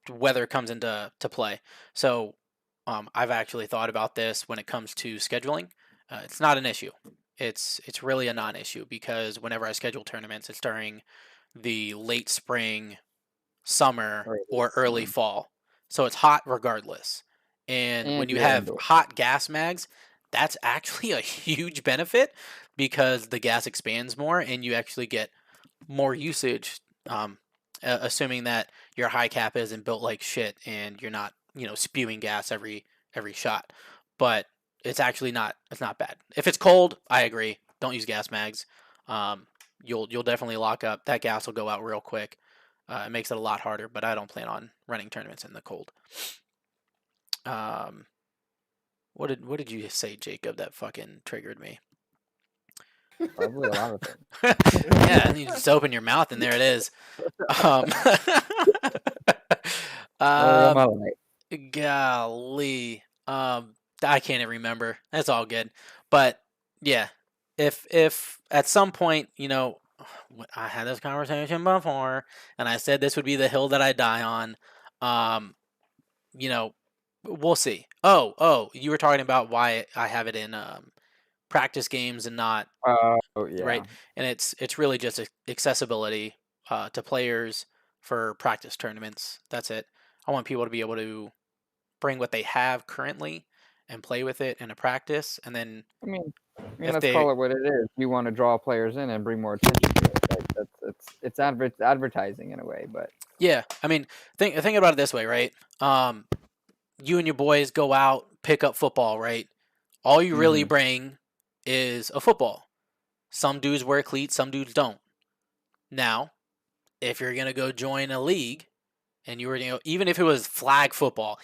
weather comes into play. So I've actually thought about this when it comes to scheduling. It's not an issue. It's really a non-issue because whenever I schedule tournaments, it's during the late spring, summer, Early or early summer. fall. So it's hot regardless. And when And you you're have indoors. hot gas mags, that's actually a huge benefit because the gas expands more and you actually get more usage. Assuming that your high cap isn't built like shit and you're not, spewing gas every shot. But it's actually not. It's not bad. If it's cold, I agree. Don't use gas mags. You'll definitely lock up. That gas will go out real quick. It makes it a lot harder. But I don't plan on running tournaments in the cold. What did you say, Jacob? That fucking triggered me. Probably a lot of it. Yeah, and you just open your mouth and there it is. Golly. I can't even remember. That's all good. But yeah, if at some point, I had this conversation before and I said this would be the hill that I die on, we'll see. Oh, you were talking about why I have it in practice games and not Oh yeah. right, and it's really just accessibility to players for practice tournaments. That's it. I want people to be able to bring what they have currently and play with it in a practice, and then I mean, if let's they- call it what it is. You want to draw players in and bring more attention to it. Like, it's advertising in a way, but yeah, I mean, think about it this way, right? You and your boys go out, pick up football, right? All you really bring is a football. Some dudes wear cleats, some dudes don't. Now, if you're gonna go join a league, and you were, even if it was flag football,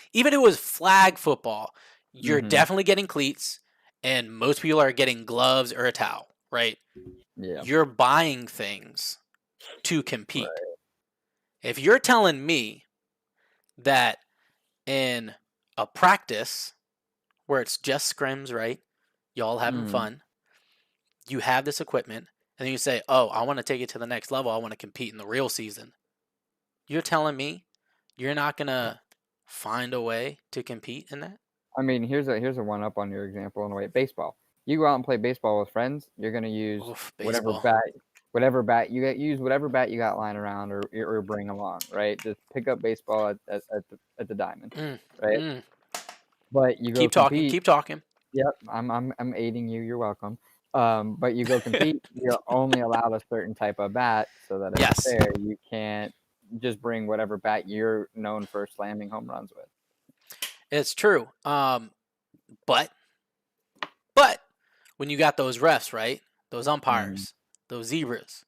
you're definitely getting cleats, and most people are getting gloves or a towel, right? yeah. You're buying things to compete. If you're telling me that in a practice where it's just scrims, right? Y'all having fun, you have this equipment, and then you say, oh, I want to take it to the next level. I want to compete in the real season. You're telling me you're not gonna find a way to compete in that. I mean, here's a one up on your example in a way. Baseball. You go out and play baseball with friends. You're gonna use Oof, whatever baseball. bat you got. Use whatever bat you got lying around or bring along. Right. Just pick up baseball at the diamond. Mm, Right. mm. But you go Keep talking. compete. Keep talking. Yep. I'm aiding you. You're welcome. But you go compete. You're only allowed a certain type of bat, so that it's Yes. fair. You can't just bring whatever bat you're known for slamming home runs with. It's true. But when you got those refs, right? Those umpires, those zebras,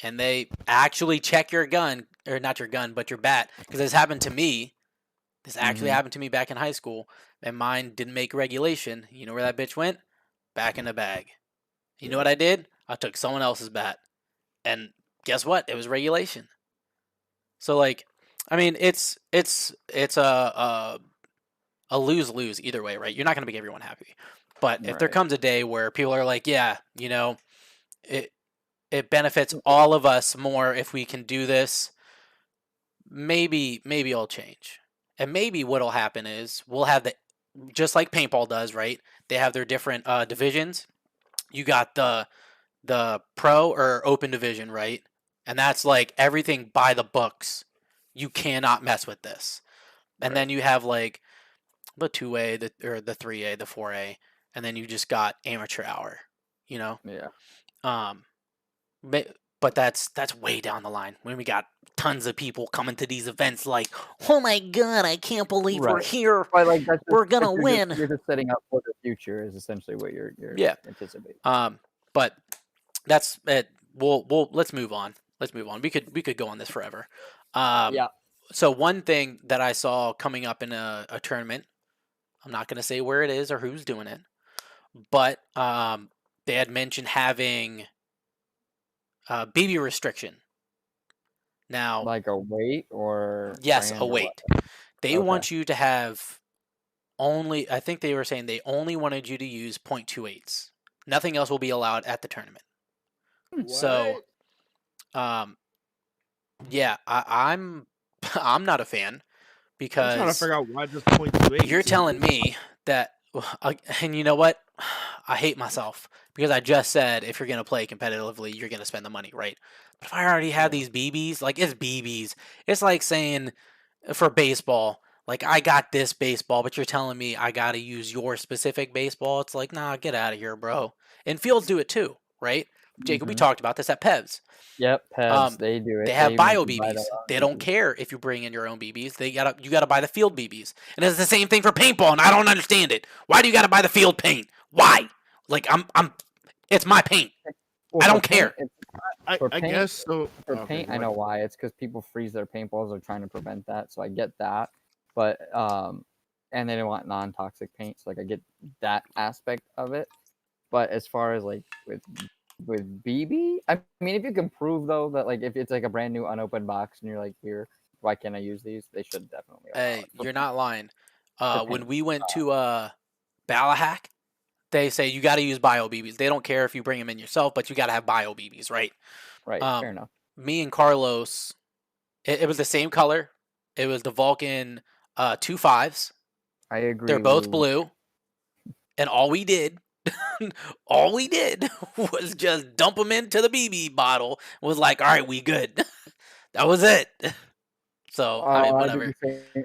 and they actually check your gun, or not your gun, but your bat, because this happened to me. This actually happened to me back in high school, and mine didn't make regulation. You know where that bitch went? Back in the bag. You know what I did? I took someone else's bat, and guess what? It was regulation. So like, I mean, it's a lose-lose either way, right? You're not going to make everyone happy. But if there Right. comes a day where people are like, yeah, you know, it benefits all of us more if we can do this, maybe it'll change. And maybe what'll happen is we'll have just like paintball does, right? They have their different divisions. You got the pro or open division, right? And that's like everything by the books. You cannot mess with this. And then you have like the 2A, the 3A, the 4A, and then you just got amateur hour, you know? Yeah. But that's way down the line when we got tons of people coming to these events like, oh my god, I can't believe we're Right. here. But like that's We're gonna you're win. You're just setting up for the future is essentially what you're Yeah. anticipating. But that's it. We'll let's move on. Let's move on. We could go on this forever. Yeah. So one thing that I saw coming up in a tournament, I'm not gonna say where it is or who's doing it, but they had mentioned having BB restriction. Now, Like a weight or yes, brand a or what? weight. They Okay. want you to have only. I think they were saying they only wanted you to use .28s. Nothing else will be allowed at the tournament. So, yeah, I'm I'm not a fan I'm because trying to figure out why just 0.28. you're telling me that, and you know what? I hate myself because I just said if you're gonna play competitively, you're gonna spend the money, right? But if I already have these BBs, like it's BBs, it's like saying for baseball, like I got this baseball, but you're telling me I gotta use your specific baseball. It's like, nah, get out of here, bro. And fields do it too, right? Jacob, we Mhm. talked about this at PEVs. Yep, Pevs, they do it. They have make bio you buy their BBs. own They don't BBs. care if you bring in your own BBs. You gotta buy the field BBs. And it's the same thing for paintball, and I don't understand it. Why do you gotta buy the field paint? Why? Like it's my paint. Well, I for don't care. paint, I for paint- guess so. For Okay, paint, go I know ahead. why. It's because people freeze their paintballs. They're trying to prevent that, so I get that. But and they don't want non-toxic paint, so like I get that aspect of it. But as far as like with BB, I mean, if you can prove though that like if it's like a brand new unopened box and you're like, here, why can't I use these? They should definitely allow Hey, it. For you're not lying. for When paint. we went to Balahack, they say you gotta use bio BBs. They don't care if you bring them in yourself, but you gotta have bio BBs, right? Right, fair enough. Me and Carlos, it was the same color. It was the Vulcan 2.5s. I agree. They're both blue. And all we did was just dump them into the BB bottle. Was like, all right, we good. That was it. So I mean, whatever.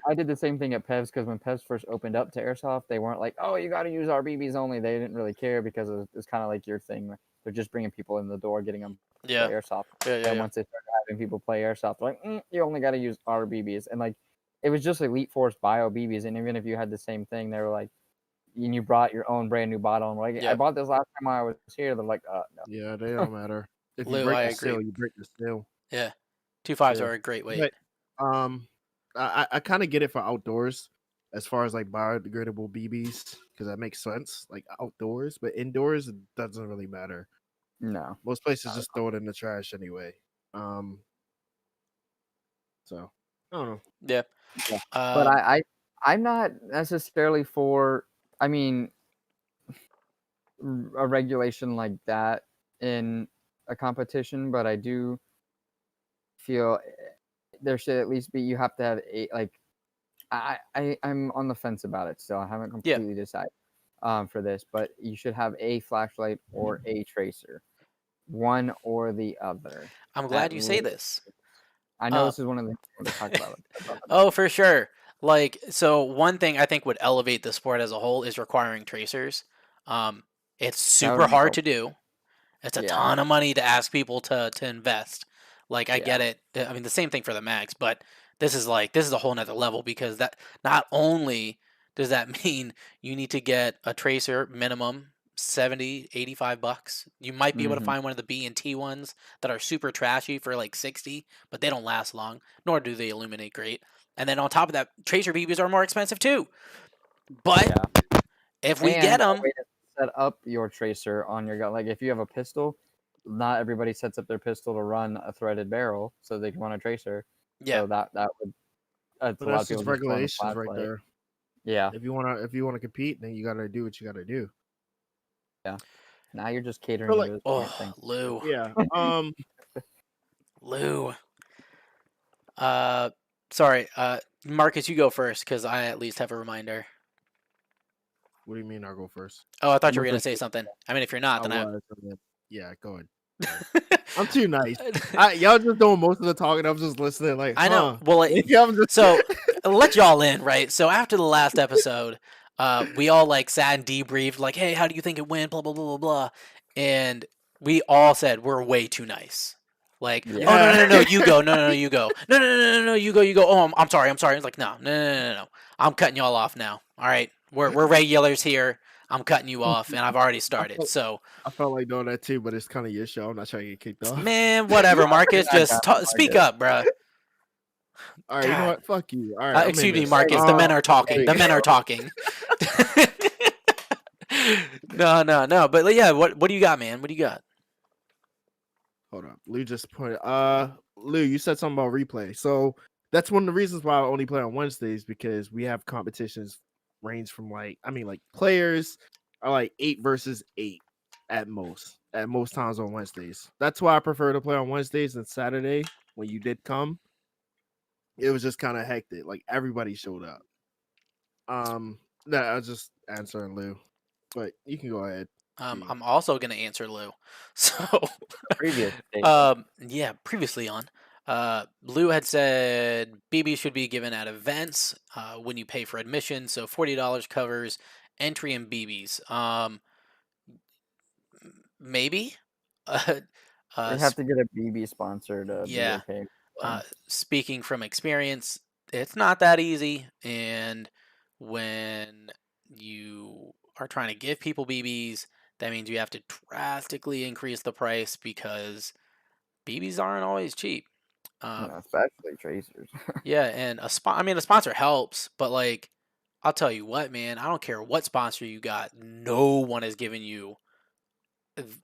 I did the same thing at PEVs because when PEVs first opened up to airsoft, they weren't like, "Oh, you got to use our BBs only." They didn't really care because it's kind of like your thing. They're just bringing people in the door, getting them to Yeah. play airsoft. Yeah. And once they started having people play airsoft, they're like, "You only got to use our BBs." And like, it was just Elite Force bio BBs. And even if you had the same thing, they were like, and you brought your own brand new bottle, and we're like, Yeah. "I bought this last time I was here." They're like, "No." Yeah, they don't matter. If you Lou, break I the seal, agree. you break the seal. Yeah. 2.5s Yeah. are a great weight. But I kind of get it for outdoors as far as like biodegradable BBs because that makes sense, like outdoors. But indoors, it doesn't really matter. No. Most places just throw it in the trash anyway. So I don't know. Yeah. Yeah. But I'm not necessarily for. I mean, a regulation like that in a competition, but I do feel there should at least be. You have to have a like. I'm on the fence about it still. I haven't completely decided for this, but you should have a flashlight or a tracer, one or the other. I'm glad At you say least. this. I know Uh, this is one of the things I want to talk about. Oh, for sure. Like, so one thing I think would elevate the sport as a whole is requiring tracers. Um, it's That would super be hard dope. to do. It's a Yeah. ton of money to ask people to invest. Like, I get Yeah. it. I mean, the same thing for the mags, but this is a whole nother level because that not only does that mean you need to get a tracer minimum 70, $85. You might be able to Mhm. find one of the B and T ones that are super trashy for like 60, but they don't last long, nor do they illuminate great. And then on top of that, tracer BBs are more expensive too. But Yeah. if we And get a them, way to set up your tracer on your gun. Like if you have a pistol, not everybody sets up their pistol to run a threaded barrel, so they can run a tracer. yeah, So that would that's But a lot that's of just people just run a regulations right flashlight. there. Yeah. If you wanna compete, then you gotta do what you gotta do. Now you're just catering But to like, his oh, thing. Lou, yeah. Lou. Uh, sorry, Marcus, you go first because I at least have a reminder. What do you mean? I'll go first. Oh, I thought I'm you were gonna looking say something. I mean, if you're not, then I. Yeah, go ahead. I'm too nice. Y'all just doing most of the talking. I'm just listening. Like, I know. huh. Well, Yeah, I'm just- so I'll let y'all in, right? So after the last episode, we all like sat and debriefed, like, hey, how do you think it went? Blah blah blah blah blah, and we all said we're way too nice. Like, Yeah. oh no, you go, no, you go, no, you go. Oh, I'm sorry. It's like, no, I'm cutting y'all off now. All right, we're regulars here. I'm cutting you off, and I've already started. So, I felt like doing that too, but it's kind of your show. I'm not trying to get kicked off. man, whatever, Marcus, I just got it, speak Marcus. up, bruh. All right, you know God. what? Fuck you. All right, I'm in Excuse me, this. Marcus. The men are talking. wait. The men are talking. No. But yeah, what do you got, man? What do you got? Hold up. Lou just pointed. Lou, you said something about replay. So that's one of the reasons why I only play on Wednesdays because we have competitions range from like players are like 8 versus 8 at most times on Wednesdays. That's why I prefer to play on Wednesdays than Saturday when you did come. It was just kind of hectic. Like everybody showed up. No, I was just answering Lou, but you can go ahead. I'm also gonna answer Lou. So, Previous state. yeah, previously on, Lou had said BB should be given at events when you pay for admission. So $40 covers entry and BBs. Maybe. They have to get a BB sponsor to yeah. be okay. Speaking from experience, it's not that easy. And when you are trying to give people BBs, that means you have to drastically increase the price because BBs aren't always cheap. Especially tracers. Yeah, and a sponsor helps, but like, I'll tell you what, man, I don't care what sponsor you got. No one is giving you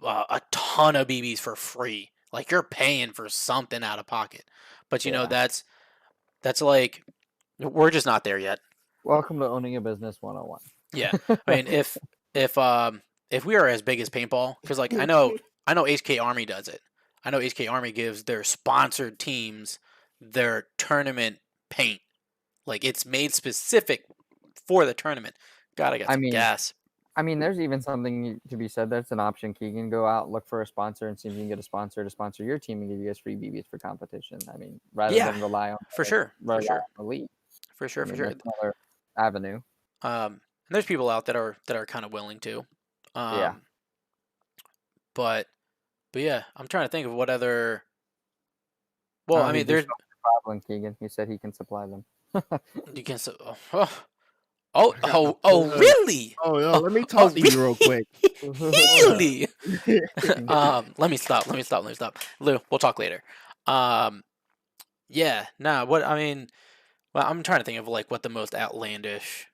a ton of BBs for free. Like you're paying for something out of pocket. But you know Yeah. that's like we're just not there yet. Welcome to owning a business 101. Yeah. I mean if we are as big as paintball, because like I know HK Army does it. I know HK Army gives their sponsored teams their tournament paint. Like it's made specific for the tournament. Gotta get some gas. I mean, there's even something to be said. That's an option. Keegan, go out, look for a sponsor, and see if you can get a sponsor to sponsor your team and give you guys free BBs for competition. I mean, rather than rely on for sure, on the league. For sure. That's another avenue. And there's people out that are kind of willing to. Yeah. But yeah, I'm trying to think of what other. Well, I mean, there's problem. Keegan, you said he can supply them. You can. Oh, really? Oh, no, let me talk to you real quick. Really? Let me stop. Lou, we'll talk later. Yeah, nah, what I mean, well, I'm trying to think of like what the most outlandish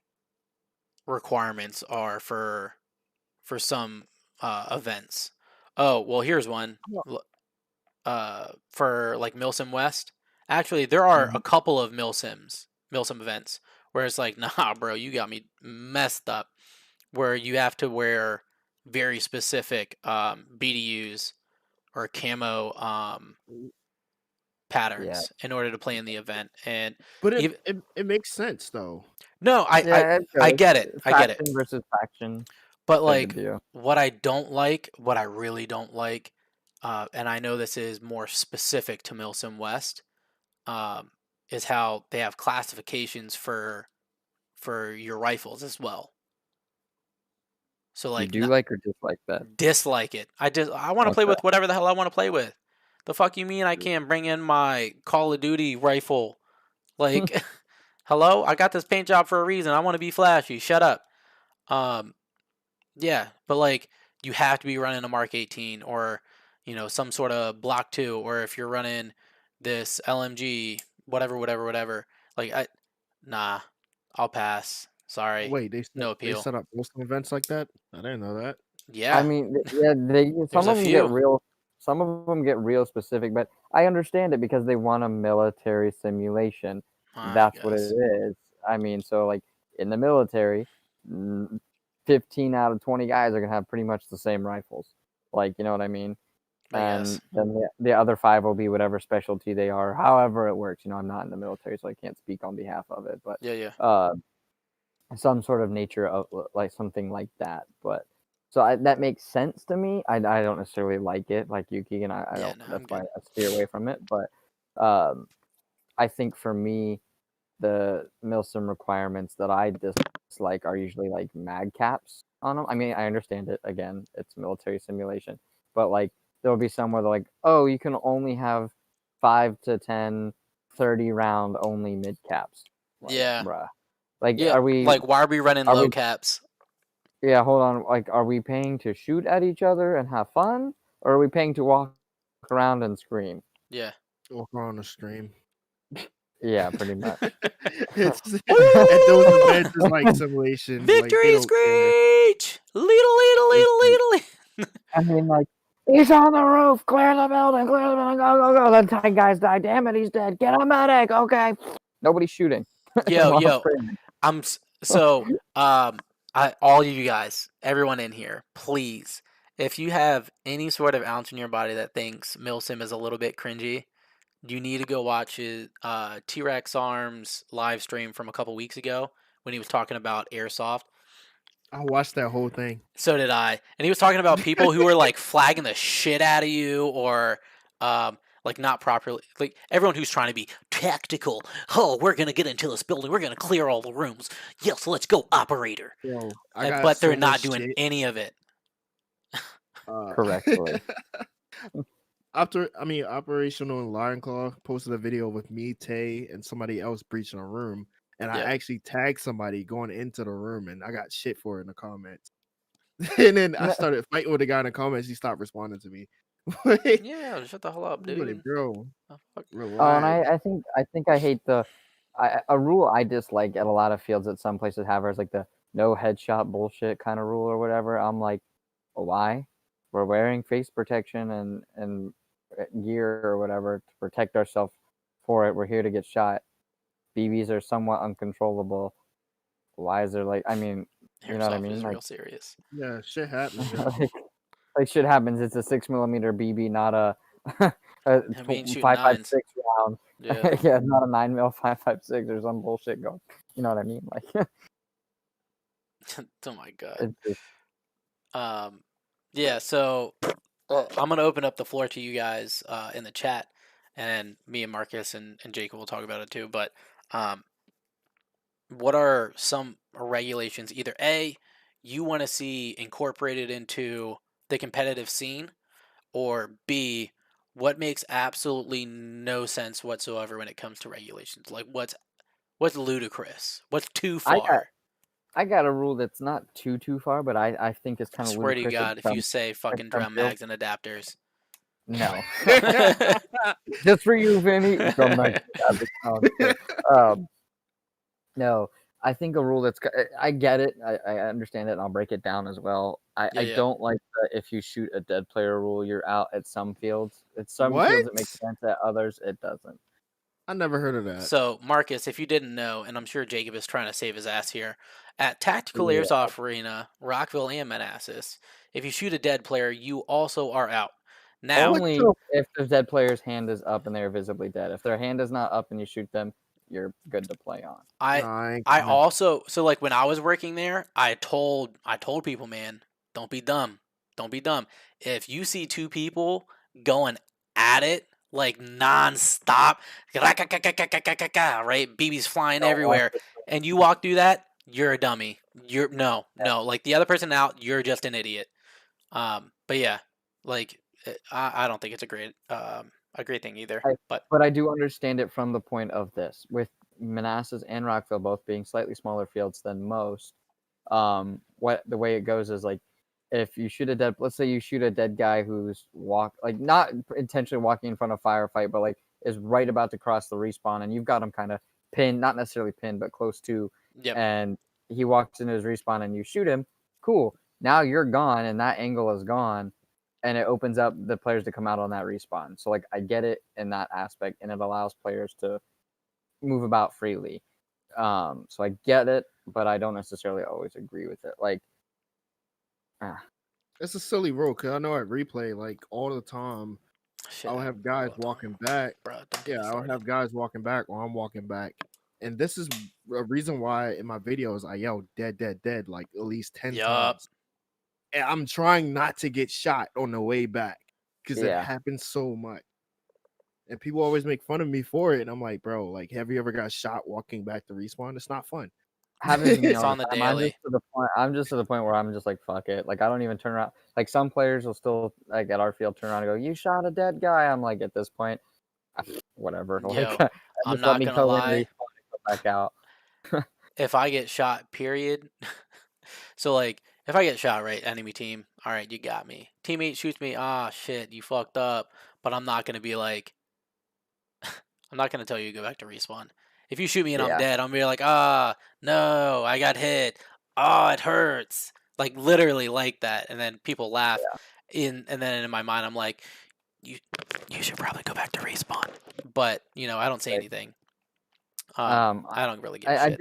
requirements are for some events. Oh, well, here's one. For like Milsim West. Actually, there are a couple of Milsim events where it's like, nah, bro, you got me messed up. Where you have to wear very specific BDUs or camo patterns in order to play in the event. And But even it makes sense though. no, Yeah, it I does. get it. I get it. Faction versus faction But type of like, deal. what I don't like, what I really don't like, and I know this is more specific to Milsim West, um, is how they have classifications for your rifles as well. So You like, do like or dislike that? dislike it. I want to play Okay. with whatever the hell I want to play with. The fuck you mean I can't bring in my Call of Duty rifle? Like, hello, I got this paint job for a reason. I want to be flashy. Shut up. Um, yeah, but like you have to be running a Mark 18 or some sort of Block 2, or if you're running this LMG, whatever. Like nah, I'll pass. Sorry, Wait, no they appeal. set up Muslim events like that? I didn't know that. I Yeah, mean, yeah, there's some a of them few. get real. Some of them get real specific, but I understand it because they want a military simulation. I That's what it guess. is. I mean, so like in the military, 15 out of 20 guys are gonna have pretty much the same rifles. Like, you know what I mean? I guess. And then the other five will be whatever specialty they are, however it works. I'm not in the military, so I can't speak on behalf of it, but Yeah. some sort of nature of like something like that. But so that makes sense to me. I don't necessarily like it, like you, Keegan. I Yeah, don't. no, I'm That's why good. I steer away from it. But I think for me, the Milsim requirements that I dislike are usually like mag caps on them. I mean, I understand it. Again, it's military simulation, but like there'll be somewhere they're like, oh, you can only have 5 to 10, 30 round only mid caps. Like, Yeah. bruh. Like, Yeah. are we? Like, why are we running Are low we? caps? Yeah, hold on. Like, are we paying to shoot at each other and have fun, or are we paying to walk around and scream? Yeah. Walk around the stream. Yeah, pretty much. It's at those events is like simulation. Like they Victory don't care. screech! Leedle. I mean, like, he's on the roof. Clear the building. Clear the building. Go. The 10 guys die. Damn it, he's dead. Get a medic. Okay. Nobody's shooting. While I'm Yo, screaming. all of you guys, everyone in here, please, if you have any sort of ounce in your body that thinks Milsim is a little bit cringy, you need to go watch his T-Rex Arms live stream from a couple weeks ago when he was talking about airsoft. I watched that whole thing. So did I. And he was talking about people who were like flagging the shit out of you or like not properly, like everyone who's trying to be tactical. Oh, we're going to get into this building. We're going to clear all the rooms. Yes, let's go, operator. Yo, But they're not doing any of it. Correctly. Operational Lion Claw posted a video with me, Tay, and somebody else breaching a room, and I actually tagged somebody going into the room, and I got shit for it in the comments. And then I started fighting with the guy in the comments. He stopped responding to me. Yeah, shut the hell up, dude. Like, bro, and I think I hate a rule I dislike at a lot of fields that some places have is like the no headshot bullshit kind of rule or whatever. I'm like, well, why? We're wearing face protection and gear or whatever to protect ourselves for it. We're here to get shot. BBs are somewhat uncontrollable. Why is there like? I mean, you know what I mean? Is like, real serious. Yeah, shit happens. like shit happens. It's a 6mm BB, not a 5.56 round. Yeah. Yeah, not a 9mm 5.56 or some bullshit going. You know what I mean? Like, oh my god. it's just, yeah. So I'm gonna open up the floor to you guys in the chat, and me and Marcus and Jacob will talk about it too. But what are some regulations? Either A, you want to see incorporated into the competitive scene, or B, what makes absolutely no sense whatsoever when it comes to regulations? Like what's ludicrous? What's too far? I got a rule that's not too far, but I think it's I kind of swear to ludicrous. God, if you say fucking drum mags and adapters. No. Just for you, Vinny. Drum mags and adapters. No, I think a rule that's I get it. I understand it, and I'll break it down as well. I don't like the if you shoot a dead player rule, you're out at some fields. At some fields it makes sense, at others it doesn't. I never heard of that. So, Marcus, if you didn't know, and I'm sure Jacob is trying to save his ass here, at Tactical Airsoft Arena, Rockville, and Manassas, if you shoot a dead player, you also are out. Now, Only if the dead player's hand is up and they're visibly dead. If their hand is not up and you shoot them, you're good to play on. Nah, ain't I coming. also so like when I was working there, I told people, man, don't be dumb. Don't be dumb. If you see two people going at it like nonstop, right? BBs flying Don't walk everywhere, and you walk through that, you're a dummy. You're no. Like the other person out, you're just an idiot. But yeah, like I don't think it's a great thing either. But But I do understand it from the point of this. With Manassas and Rockville both being slightly smaller fields than most, what the way it goes is like if you shoot a dead, let's say you shoot a dead guy who's not intentionally walking in front of a firefight, but like is right about to cross the respawn, and you've got him kind of pinned, not necessarily pinned, but close to, yep. and he walks into his respawn, and you shoot him. Cool. Now you're gone, and that angle is gone, and it opens up the players to come out on that respawn. So like I get it in that aspect, and it allows players to move about freely. So I get it, but I don't necessarily always agree with it. Like, It's a silly rule because I know at replay, like all the time, Shit, I'll have guys walking back. bro, don't get me Yeah, I'll started. have guys walking back or I'm walking back. And this is a reason why in my videos I yell dead, dead, dead like at least 10 Yup. times. And I'm trying not to get shot on the way back because Yeah. it happens so much. And people always make fun of me for it. And I'm like, bro, like, have you ever got shot walking back to respawn? It's not fun. happens to me It's all on the time. daily. I'm just to the point where I'm just like, fuck it. Like I don't even turn around. Like some players will still like at our field turn around and go, "You shot a dead guy." I'm like, at this point, whatever. Like, Yo, I'm just not let me gonna go in, lie. respawn, and go back out. If I get shot, period. So like, if I get shot, right, enemy team, all right, you got me. Teammate shoots me, ah, shit, you fucked up. But I'm not gonna be like, I'm not gonna tell you to go back to respawn. If you shoot me and I'm Yeah. dead, I'm gonna be like, ah, no, I got hit. Oh, it hurts. Like literally like that, and then people laugh. And then in my mind, I'm like, you should probably go back to respawn. But I don't say Right. anything. Um, I don't really give a I shit.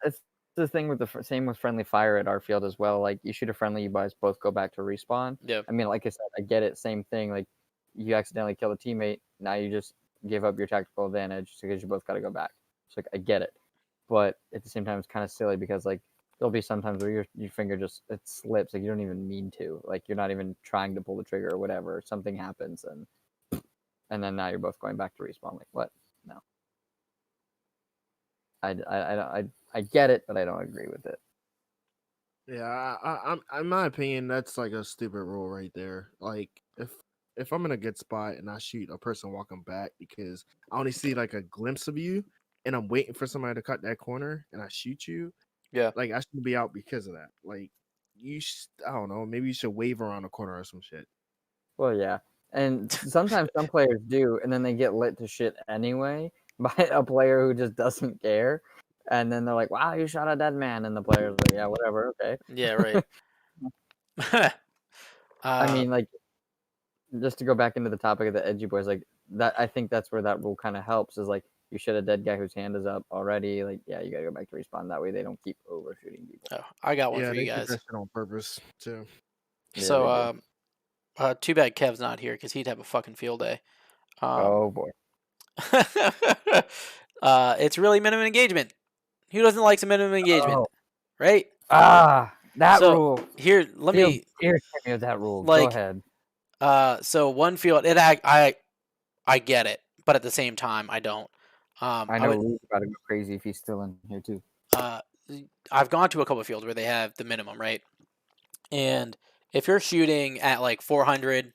it's the thing with the same with friendly fire at our field as well. Like you shoot a friendly, you guys both go back to respawn. Yeah. I mean, like I said, I get it. Same thing. Like you accidentally kill a teammate, now you just give up your tactical advantage because you both got to go back. It's like I get it, but at the same time, it's kind of silly because like there'll be sometimes where your finger just it slips, like you don't even mean to, like you're not even trying to pull the trigger or whatever. Something happens and then now you're both going back to respawn. Like what? No. I get it, but I don't agree with it. Yeah, I'm in my opinion, that's like a stupid rule right there. Like if I'm in a good spot and I shoot a person walking back because I only see like a glimpse of you and I'm waiting for somebody to cut that corner and I shoot you, Yeah. like I shouldn't be out because of that. Like I don't know, maybe you should wave around the corner or some shit. Well, yeah, and sometimes some players do, and then they get lit to shit anyway by a player who just doesn't care, and then they're like, "Wow, you shot a dead man," and the player's like, "Yeah, whatever, okay." Yeah, right. I mean, like, just to go back into the topic of the edgy boys, like that. I think that's where that rule kind of helps. Is like you shoot a dead guy whose hand is up already. Like, yeah, you gotta go back to respawn. That way, they don't keep overshooting people. oh, I got one Yeah, for they you did guys. that shit on purpose too. Yeah, So, they too bad Kev's not here because he'd have a fucking field day. Oh boy. It's really minimum engagement. Who doesn't like some minimum engagement, Oh. right? That So, rule. Here, let Feel me. irritated me with that rule. like, Go ahead. So one field, I get it, but at the same time, I don't. I know Luke's about to go crazy if he's still in here too. I've gone to a couple of fields where they have the minimum, right? And if you're shooting at like 400,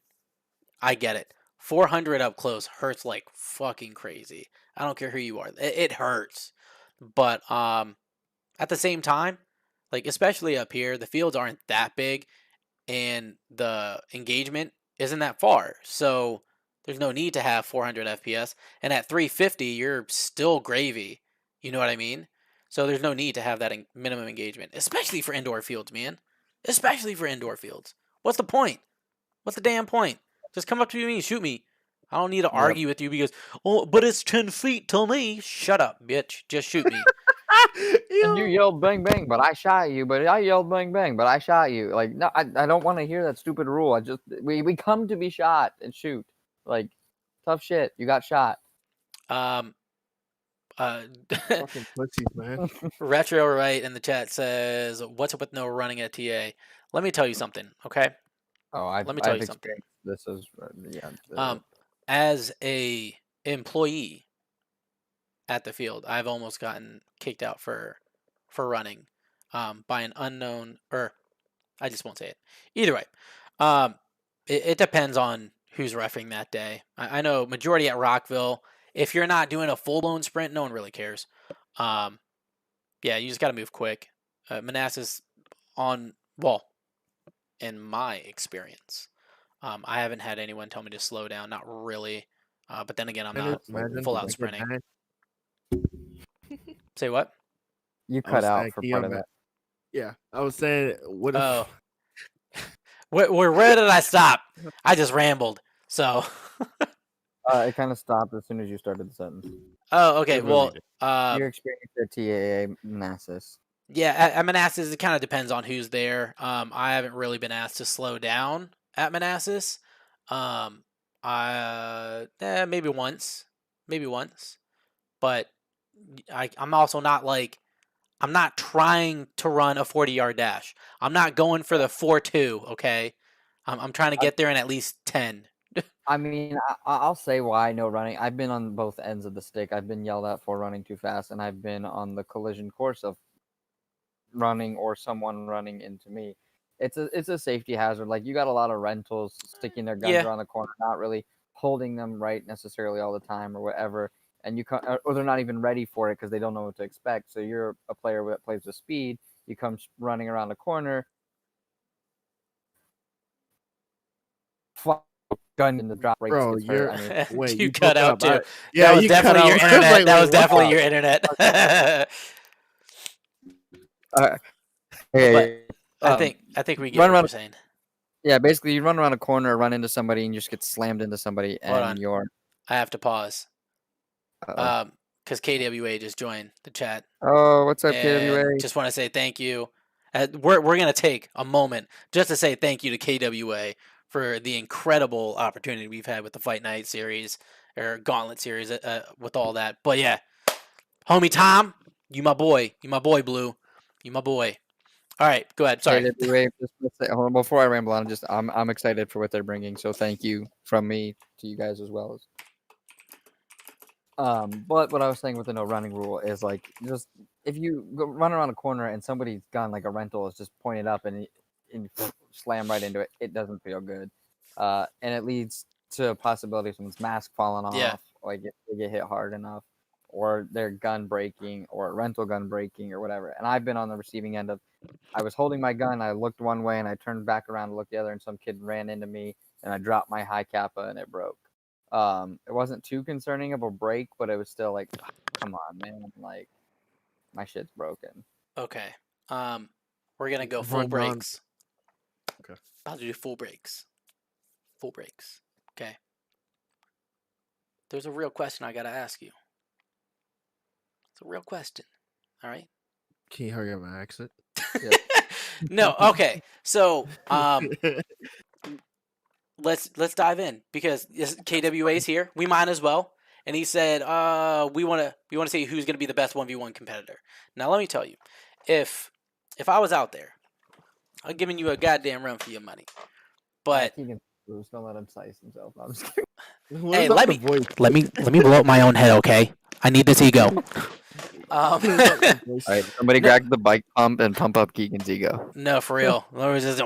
I get it. 400 up close hurts like fucking crazy. I don't care who you are. It hurts. But at the same time, like especially up here, the fields aren't that big and the engagement isn't that far. So there's no need to have 400 FPS. And at 350, you're still gravy. You know what I mean? So there's no need to have that minimum engagement, especially for indoor fields, man. Especially for indoor fields. What's the point? What's the damn point? Just come up to me and shoot me. I don't need to argue with you because, oh, but it's 10 feet to me. Shut up, bitch. Just shoot me. And you yelled bang bang, but I shot you. But I yelled bang bang, but I shot you. Like, no, I don't want to hear that stupid rule. We come to be shot and shoot. Like, tough shit. You got shot. Um, Fucking pussies, man. Retro right in the chat says, "What's up with no running at TA?" Let me tell you something, okay? Oh, I've Let me tell I've you something. experienced this as yeah. As a employee at the field, I've almost gotten kicked out for running by an unknown, or I just won't say it. Either way, it depends on who's reffing that day. I know majority at Rockville, if you're not doing a full blown sprint, no one really cares. Yeah, you just got to move quick. Manassas in my experience, I haven't had anyone tell me to slow down. Not really. But then again, I'm not full out sprinting. Say what? You cut out for part of that. Yeah, I was saying, what if? Oh, where did I stop? I just rambled. So. It kind of stopped as soon as you started the sentence. Oh, okay. Well, your experience at TAA Manassas. Yeah, at Manassas, it kind of depends on who's there. I haven't really been asked to slow down at Manassas. Maybe once, but I'm also not like, I'm not trying to run a 40-yard dash. I'm not going for the 4.2. Okay, I'm trying to get there in at least 10. I mean, I'll say why no running. I've been on both ends of the stick. I've been yelled at for running too fast, and I've been on the collision course of running or someone running into me. It's a safety hazard. Like, you got a lot of rentals sticking their guns around the corner, not really holding them right necessarily all the time or whatever, and or they're not even ready for it because they don't know what to expect. So you're a player that plays with speed. You come running around the corner, gun in the drop brakes. Bro, wait, you cut out too. Yeah, that was definitely your internet. Like, that was definitely your internet. I think we get what you're saying. Yeah, basically you run around a corner, run into somebody, and you just get slammed into somebody, and you're. I have to pause. Because KWA just joined the chat. Oh, what's up, KWA? Just want to say thank you. We're gonna take a moment just to say thank you to KWA for the incredible opportunity we've had with the Fight Night series or Gauntlet series with all that. But yeah, homie Tom, you my boy, Blue, you my boy. All right, go ahead. Sorry. KWA, before I ramble on, I'm excited for what they're bringing. So thank you from me to you guys as well. But what I was saying with the no running rule is, like, just if you run around a corner and somebody's gun, like a rental, is just pointed up and you slam right into it, it doesn't feel good. And it leads to a possibility of someone's mask falling off, like if they get hit hard enough, or their gun breaking, or a rental gun breaking, or whatever. And I've been on the receiving end of, I was holding my gun, I looked one way, and I turned back around to look the other, and some kid ran into me, and I dropped my high kappa, and it broke. It wasn't too concerning of a break, but it was still like, come on, man, like, my shit's broken. Okay. We're gonna go full breaks. Okay. I'll do full breaks. Full breaks. Okay. There's a real question I gotta ask you. It's a real question. All right. Can you hurry up and ask it? No. Okay. So, let's dive in because KWA's here. We might as well. And he said, we want to see who's going to be the best 1v1 competitor. Now, let me tell you, if I was out there, I'm giving you a goddamn run for your money. But don't let him size himself. I'm just hey, let me blow up my own head, okay? I need this ego. All right, somebody grab the bike pump and pump up Keegan's ego. No, for real. Lewis is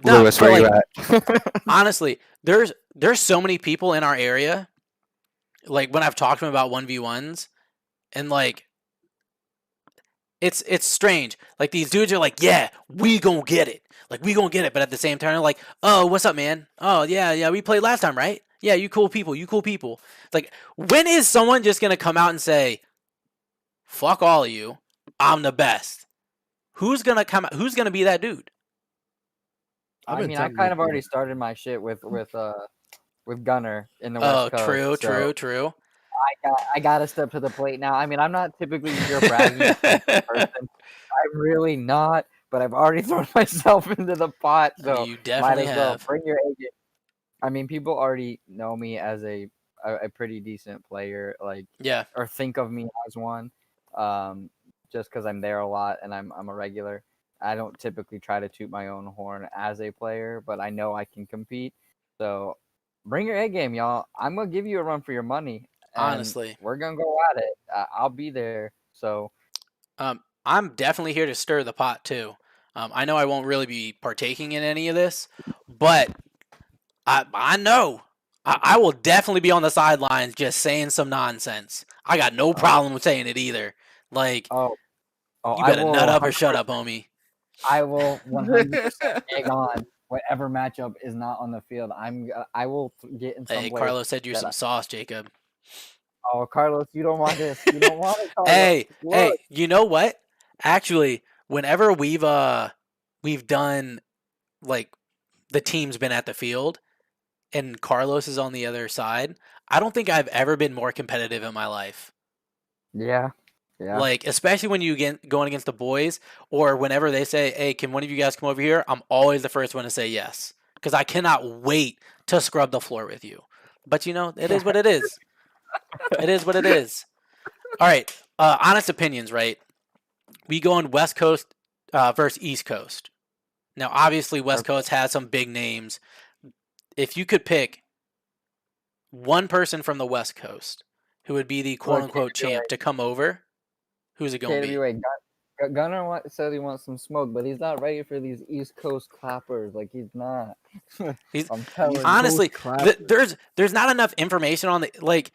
Lewis, where you at? Honestly, there's so many people in our area. Like, when I've talked to them about 1v1s, and like, it's strange. Like, these dudes are like, yeah, we gonna get it. Like, we gonna get it. But at the same time, they're like, oh, what's up, man? Oh, yeah, we played last time, right? Yeah, you cool people. Like, when is someone just gonna come out and say, fuck all of you, I'm the best? Who's gonna come out? Who's gonna be that dude? I mean, I kind of already started my shit with Gunner in the West Coast. True. I gotta step to the plate now. I mean, I'm not typically your bragging person. I'm really not, but I've already thrown myself into the pot, so You might definitely as well have. bring your A game. I mean, people already know me as a pretty decent player, like, Yeah. or think of me as one, just because I'm there a lot and I'm a regular. I don't typically try to toot my own horn as a player, but I know I can compete. So bring your A game, y'all. I'm gonna give you a run for your money, and Honestly. we're gonna go at it. I'll be there. So I'm definitely here to stir the pot too. I know I won't really be partaking in any of this, but I know I will definitely be on the sidelines just saying some nonsense. I got no problem with saying it either. Like, oh you I better will nut up or 100%. shut up, homie. I will 100% egg on whatever matchup is not on the field. I will get in some Hey, place Carlos said you're that some sauce, Jacob. oh, Carlos, you don't want this. You don't want it, Carlos. Hey, Look, you know what? Actually, whenever we've done like the team's been at the field and Carlos is on the other side, I don't think I've ever been more competitive in my life. yeah. Like, especially when you get going against the boys, or whenever they say, "Hey, can one of you guys come over here?" I'm always the first one to say yes because I cannot wait to scrub the floor with you. But you know, it is what it is. It is what it is. All right, honest opinions, right? We go on West Coast versus East Coast. Now, obviously, West Coast has some big names. If you could pick one person from the West Coast who would be the quote Look, unquote champ to come over, who's it going to be? KWA, Gunner said he wants some smoke, but he's not ready for these East Coast clappers. Like, he's not. He's I'm telling you. honestly, Clap. there's not enough information on the like.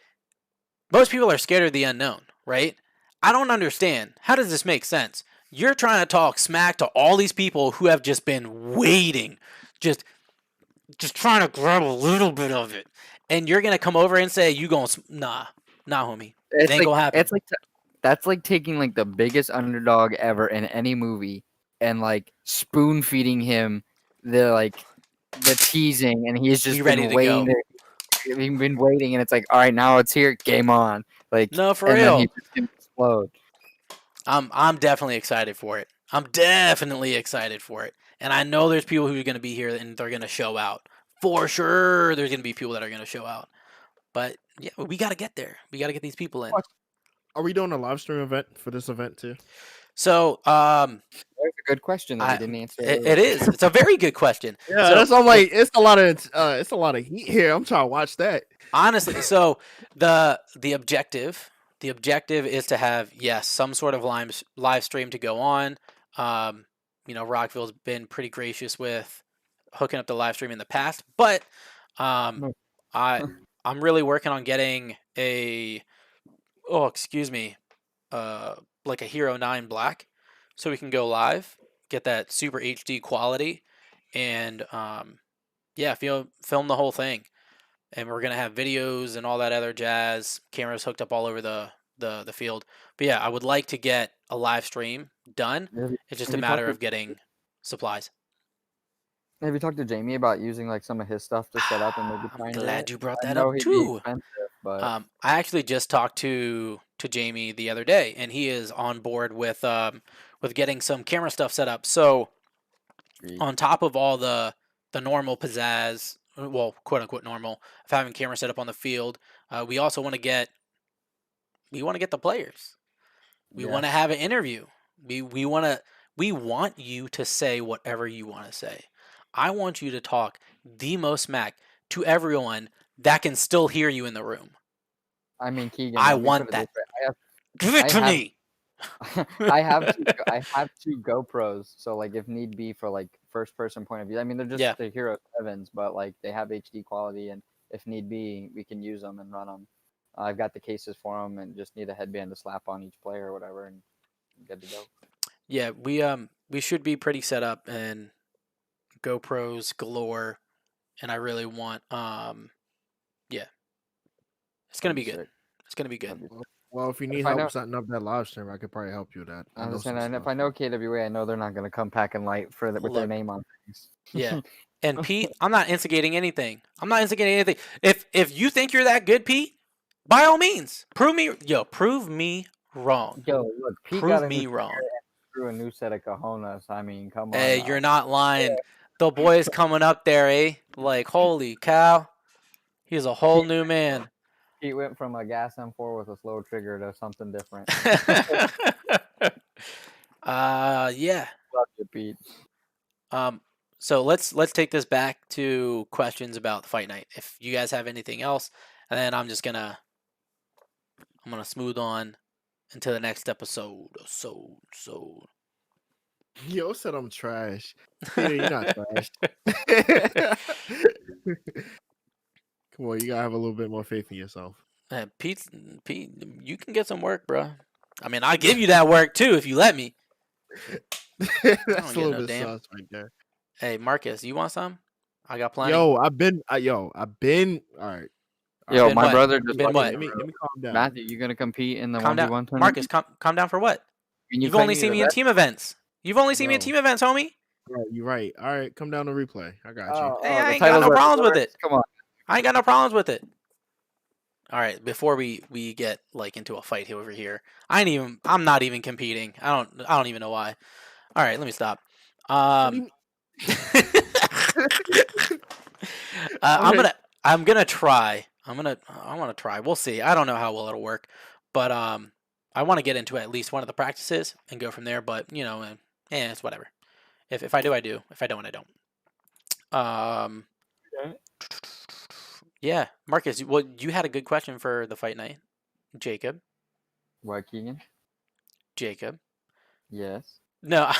Most people are scared of the unknown, right? I don't understand. How does this make sense? You're trying to talk smack to all these people who have just been waiting, just trying to grab a little bit of it, and you're gonna come over and say you going nah, homie, it ain't gonna happen. It's like that's like taking like the biggest underdog ever in any movie and like spoon feeding him the teasing, and he's just He been ready to waiting. go. He's been waiting, and it's like, all right, now it's here, game on. Like, No, for and then real. he just can explode. I'm definitely excited for it. I'm definitely excited for it. And I know there's people who are going to be here and they're going to show out. For sure, there's going to be people that are going to show out. But yeah, we got to get there. We got to get these people in. Are we doing a live stream event for this event too? So, That's a good question that we didn't answer. it is. It's a very good question. Yeah, So- that's I'm like it's a lot of heat here. I'm trying to watch that. Honestly, so the objective is to have some sort of live stream to go on. Rockville's been pretty gracious with hooking up the live stream in the past, but I'm really working on getting like a Hero 9 Black, so we can go live, get that super HD quality, and film the whole thing. And we're gonna have videos and all that other jazz, cameras hooked up all over the field. But yeah, I would like to get a live stream done. It's just a matter of getting supplies. Have you talked to Jamie about using like some of his stuff to set up and maybe I'm trying glad to? you brought I that know up he'd be too. expensive, but I actually just talked to Jamie the other day, and he is on board with getting some camera stuff set up. So on top of all the normal pizzazz, well, quote unquote normal, of having camera set up on the field, we also want to get the players. We want to have an interview. We want you to say whatever you want to say. I want you to talk the most smack to everyone that can still hear you in the room. I mean, Keegan, I let me want put it this that. way. Give it to me. I have two GoPros, so like if need be for like first person point of view. I mean, they're just the Hero 7s, but like they have HD quality, and if need be, we can use them and run them. I've got the cases for them, and just need a headband to slap on each player or whatever, and good to go. Yeah, we should be pretty set up, and GoPros galore, and I really want it's gonna be good. It's gonna be good. Well, if you need help setting up that live stream, I could probably help you with that. I was saying, and if I know KWA, I know they're not gonna come packing light with their name on things. Yeah. And Pete, I'm not instigating anything. If you think you're that good, Pete, By all means, prove me wrong. Yo, look, Pete Prove got a me new wrong. through a new set of cojones. I mean, come on. Hey, now. you're not lying. The boy's coming up there, eh? Like, holy cow. He's a whole new man. Pete went from a gas M4 with a slow trigger to something different. Yeah. Love you, Pete. So let's take this back to questions about the fight night. If you guys have anything else, and then I'm gonna smooth on into the next episode. Yo said I'm trash. Peter, you're not trash. Come on, you gotta have a little bit more faith in yourself. Pete, you can get some work, bro. I mean, I'll give you that work too if you let me. That's get a little no bit damn- sauce right there. Hey, Marcus, you want some? I got plenty. Yo, I've been. All right. Yo, Been my what? brother just Been walked what? in Let the me room. calm down. Matthew, you gonna compete in the Calm 1v1 down, tournament? Marcus. Calm down for what? Can you You've fight only me seen the me in best? team events. You've only seen me in Bro. team events, homie. Right, you're right. All right, come down to replay. I got you. Oh, Hey, oh, I the ain't got titles no are problems with yours? it. Come on. I ain't got no problems with it. All right, before we get like into a fight over here, I'm not even competing. I don't even know why. All right, let me stop. What do you mean? I'm gonna try. I want to try. We'll see. I don't know how well it'll work, but I want to get into at least one of the practices and go from there. But it's whatever. If I do, I do. If I don't, I don't. Yeah, Marcus. Well, you had a good question for the fight night, Jacob. What, Keegan? Jacob. Yes. No,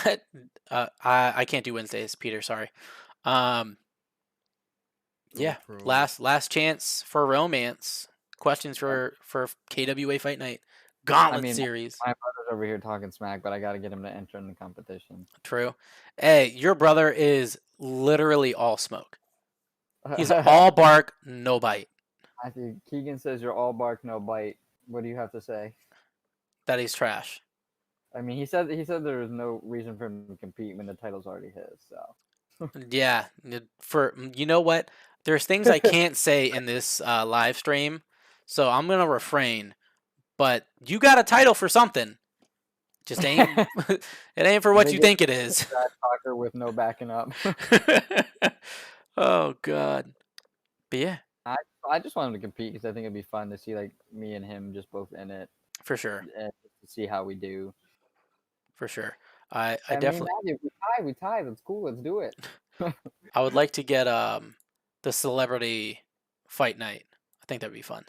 I can't do Wednesdays, Peter. Sorry. Yeah, bro. last chance for romance. Questions for KWA Fight Night Gauntlet I mean, series. My brother's over here talking smack, but I got to get him to enter in the competition. True. Hey, your brother is literally all smoke. He's all bark, no bite. Matthew, Keegan says you're all bark, no bite. What do you have to say? That he's trash. I mean, he said there was no reason for him to compete when the title's already his. So Yeah. You know what? There's things I can't say in this live stream, so I'm gonna refrain. But you got a title for something. Just ain't. It ain't for what you Biggest think it is. trash talker with no backing up. Oh God. But yeah, I just want him to compete because I think it'd be fun to see like me and him just both in it for sure. and to see how we do. For sure. I mean, definitely. Matthew, we tied. That's cool. Let's do it. I would like to get the celebrity fight night. I think that'd be fun.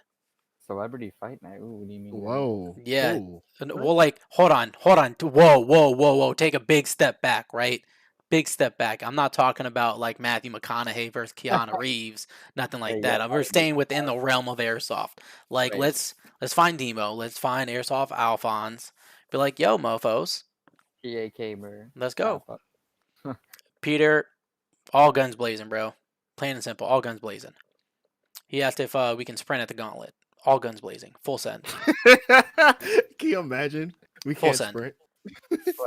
Celebrity fight night. Ooh, what do you mean? Whoa. Yeah. Ooh. And Well, like, hold on. Whoa. Take a big step back, right? Big step back. I'm not talking about like Matthew McConaughey versus Keanu Reeves, nothing like Yeah, that. We're staying within the realm of airsoft. Like, Right. let's find Demo. Let's find Airsoft Alphonse. Be like, yo, mofos, PA Caber. let's go. Peter, all guns blazing, bro. Plain and simple, all guns blazing. He asked if we can sprint at the gauntlet. All guns blazing, full send. Can you imagine? We Full can't send. sprint.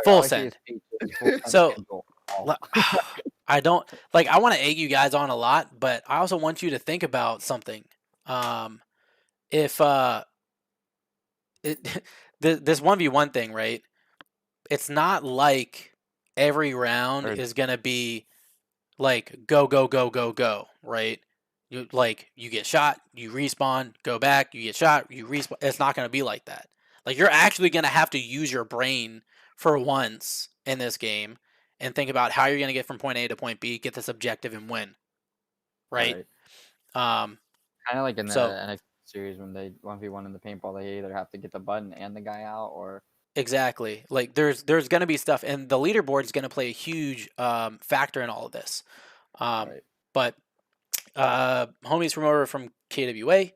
Full send. So, I don't like. I want to egg you guys on a lot, but I also want you to think about something. If this 1v1 thing, right? It's not like every round Right. is gonna be like go, right? You get shot, you respawn, go back, you get shot, you respawn. It's not gonna be like that. Like, you're actually gonna have to use your brain for once in this game and think about how you're gonna get from point A to point B, get this objective, and win. Right? Kind of like in the So- NXT series when they 1v1 in the paintball, they either have to get the button and the guy out, or Exactly. Like, there's gonna be stuff, and the leaderboard is gonna play a huge factor in all of this. right. But homies from over from KWA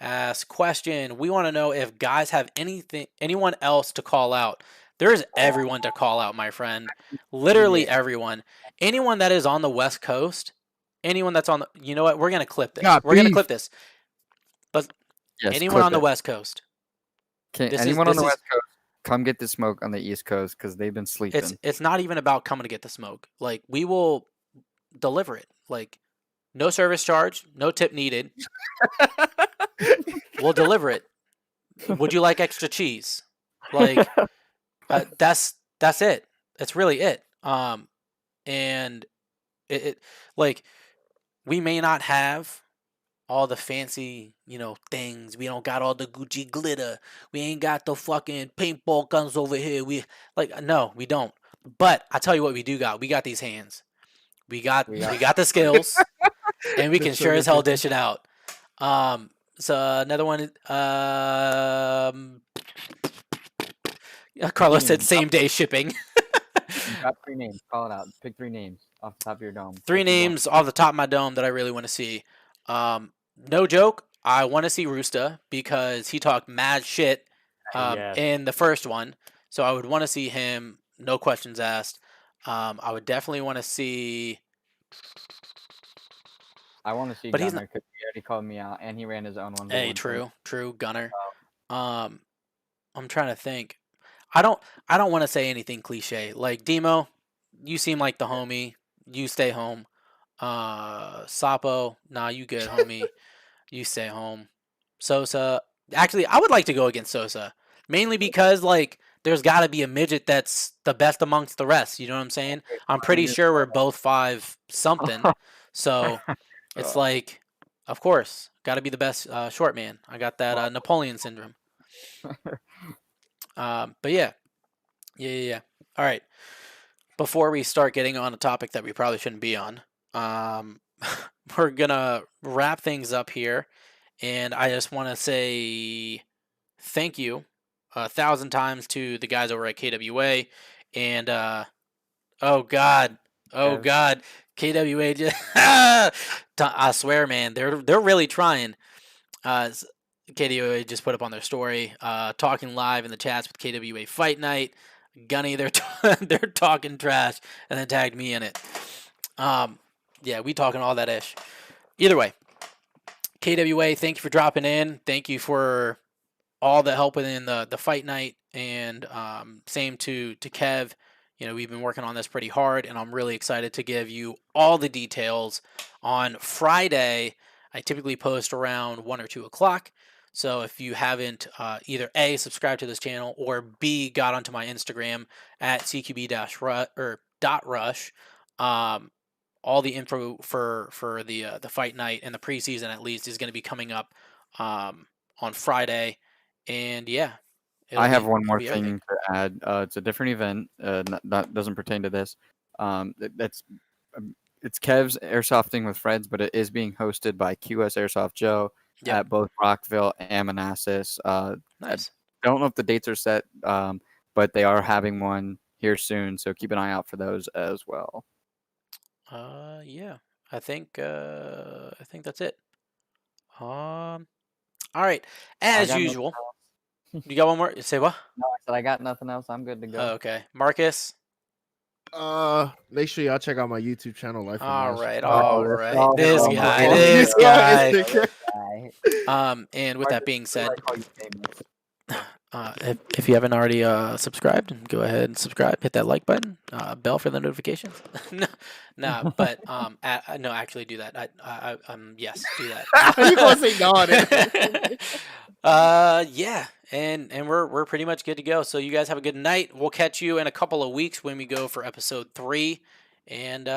asked question. We want to know if guys have anyone else to call out. There's everyone to call out, my friend. Literally Yeah. everyone. Anyone that is on the West Coast. Anyone that's on the. You know what? We're gonna clip this. Got We're gonna beef. clip this. Yes, Anyone clip on the it. West Coast. Can this is- anyone on the this is- West Coast come get the smoke on the East Coast because they've been sleeping? It's not even about coming to get the smoke. Like, we will deliver it. Like, no service charge, no tip needed. we'll deliver it. Would you like extra cheese? Like, that's it. That's really it. And it like we may not have all the fancy, things. We don't got all the Gucci glitter. We ain't got the fucking paintball guns over here. No, we don't. But I tell you what, we do got. We got these hands. We got the skills, and we can sure as hell dish it out. So another one. Carlos said same day shipping. Got 3 names. Call it out. Pick 3 names off the top of your dome. 3 names off the top of my dome that I really want to see. No joke. I want to see Roosta because he talked mad shit Yes. in the first one. So I would want to see him. No questions asked. I would definitely want to see. I want to see But he's Gunner because he already called me out and he ran his own one. Hey, true, Gunner. I'm trying to think. I don't want to say anything cliche. Like Demo, you seem like the homie. You stay home. Sapo, nah, you good, homie. You stay home. Sosa, actually, I would like to go against Sosa, mainly because there's got to be a midget that's the best amongst the rest. You know what I'm saying? I'm pretty sure we're both 5 something, so it's of course, got to be the best short man. I got that Napoleon syndrome. But yeah. All right. Before we start getting on a topic that we probably shouldn't be on, we're gonna wrap things up here, and I just want to say thank you 1,000 times to the guys over at KWA, and oh god, KWA just I swear, man, they're really trying. KWA just put up on their story, talking live in the chats with KWA Fight Night. Gunny, they're talking trash, and then tagged me in it. Yeah, we talking all that ish. Either way, KWA, thank you for dropping in. Thank you for all the help within the Fight Night, and same to Kev. We've been working on this pretty hard, and I'm really excited to give you all the details on Friday. I typically post around 1 or 2 o'clock. So if you haven't either A, subscribed to this channel, or B, got onto my Instagram at CQB-rush, all the info for the Fight Night and the preseason at least is going to be coming up on Friday. And yeah. I have one more thing to add. It's a different event. That doesn't pertain to this. It's Kev's Airsoft with Friends, but it is being hosted by QS Airsoft Joe at both Rockville and Manassas. Nice. I don't know if the dates are set, but they are having one here soon, so keep an eye out for those as well. Yeah, I think that's it. All right, as usual. You got one more? Say what? No, I said I got nothing else. I'm good to go. Okay, Marcus. Make sure y'all check out my YouTube channel. Life All right. This guy. guy. And with that being said, if you haven't already subscribed, go ahead and subscribe. Hit that like button, bell for the notifications. No, but no, actually do that. Yes, do that. You gonna say no? Yeah, and we're pretty much good to go. So you guys have a good night. We'll catch you in a couple of weeks when we go for episode 3, and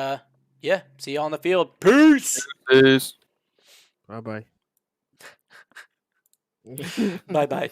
yeah, see y'all on the field. Peace. Peace. Bye bye. Bye bye.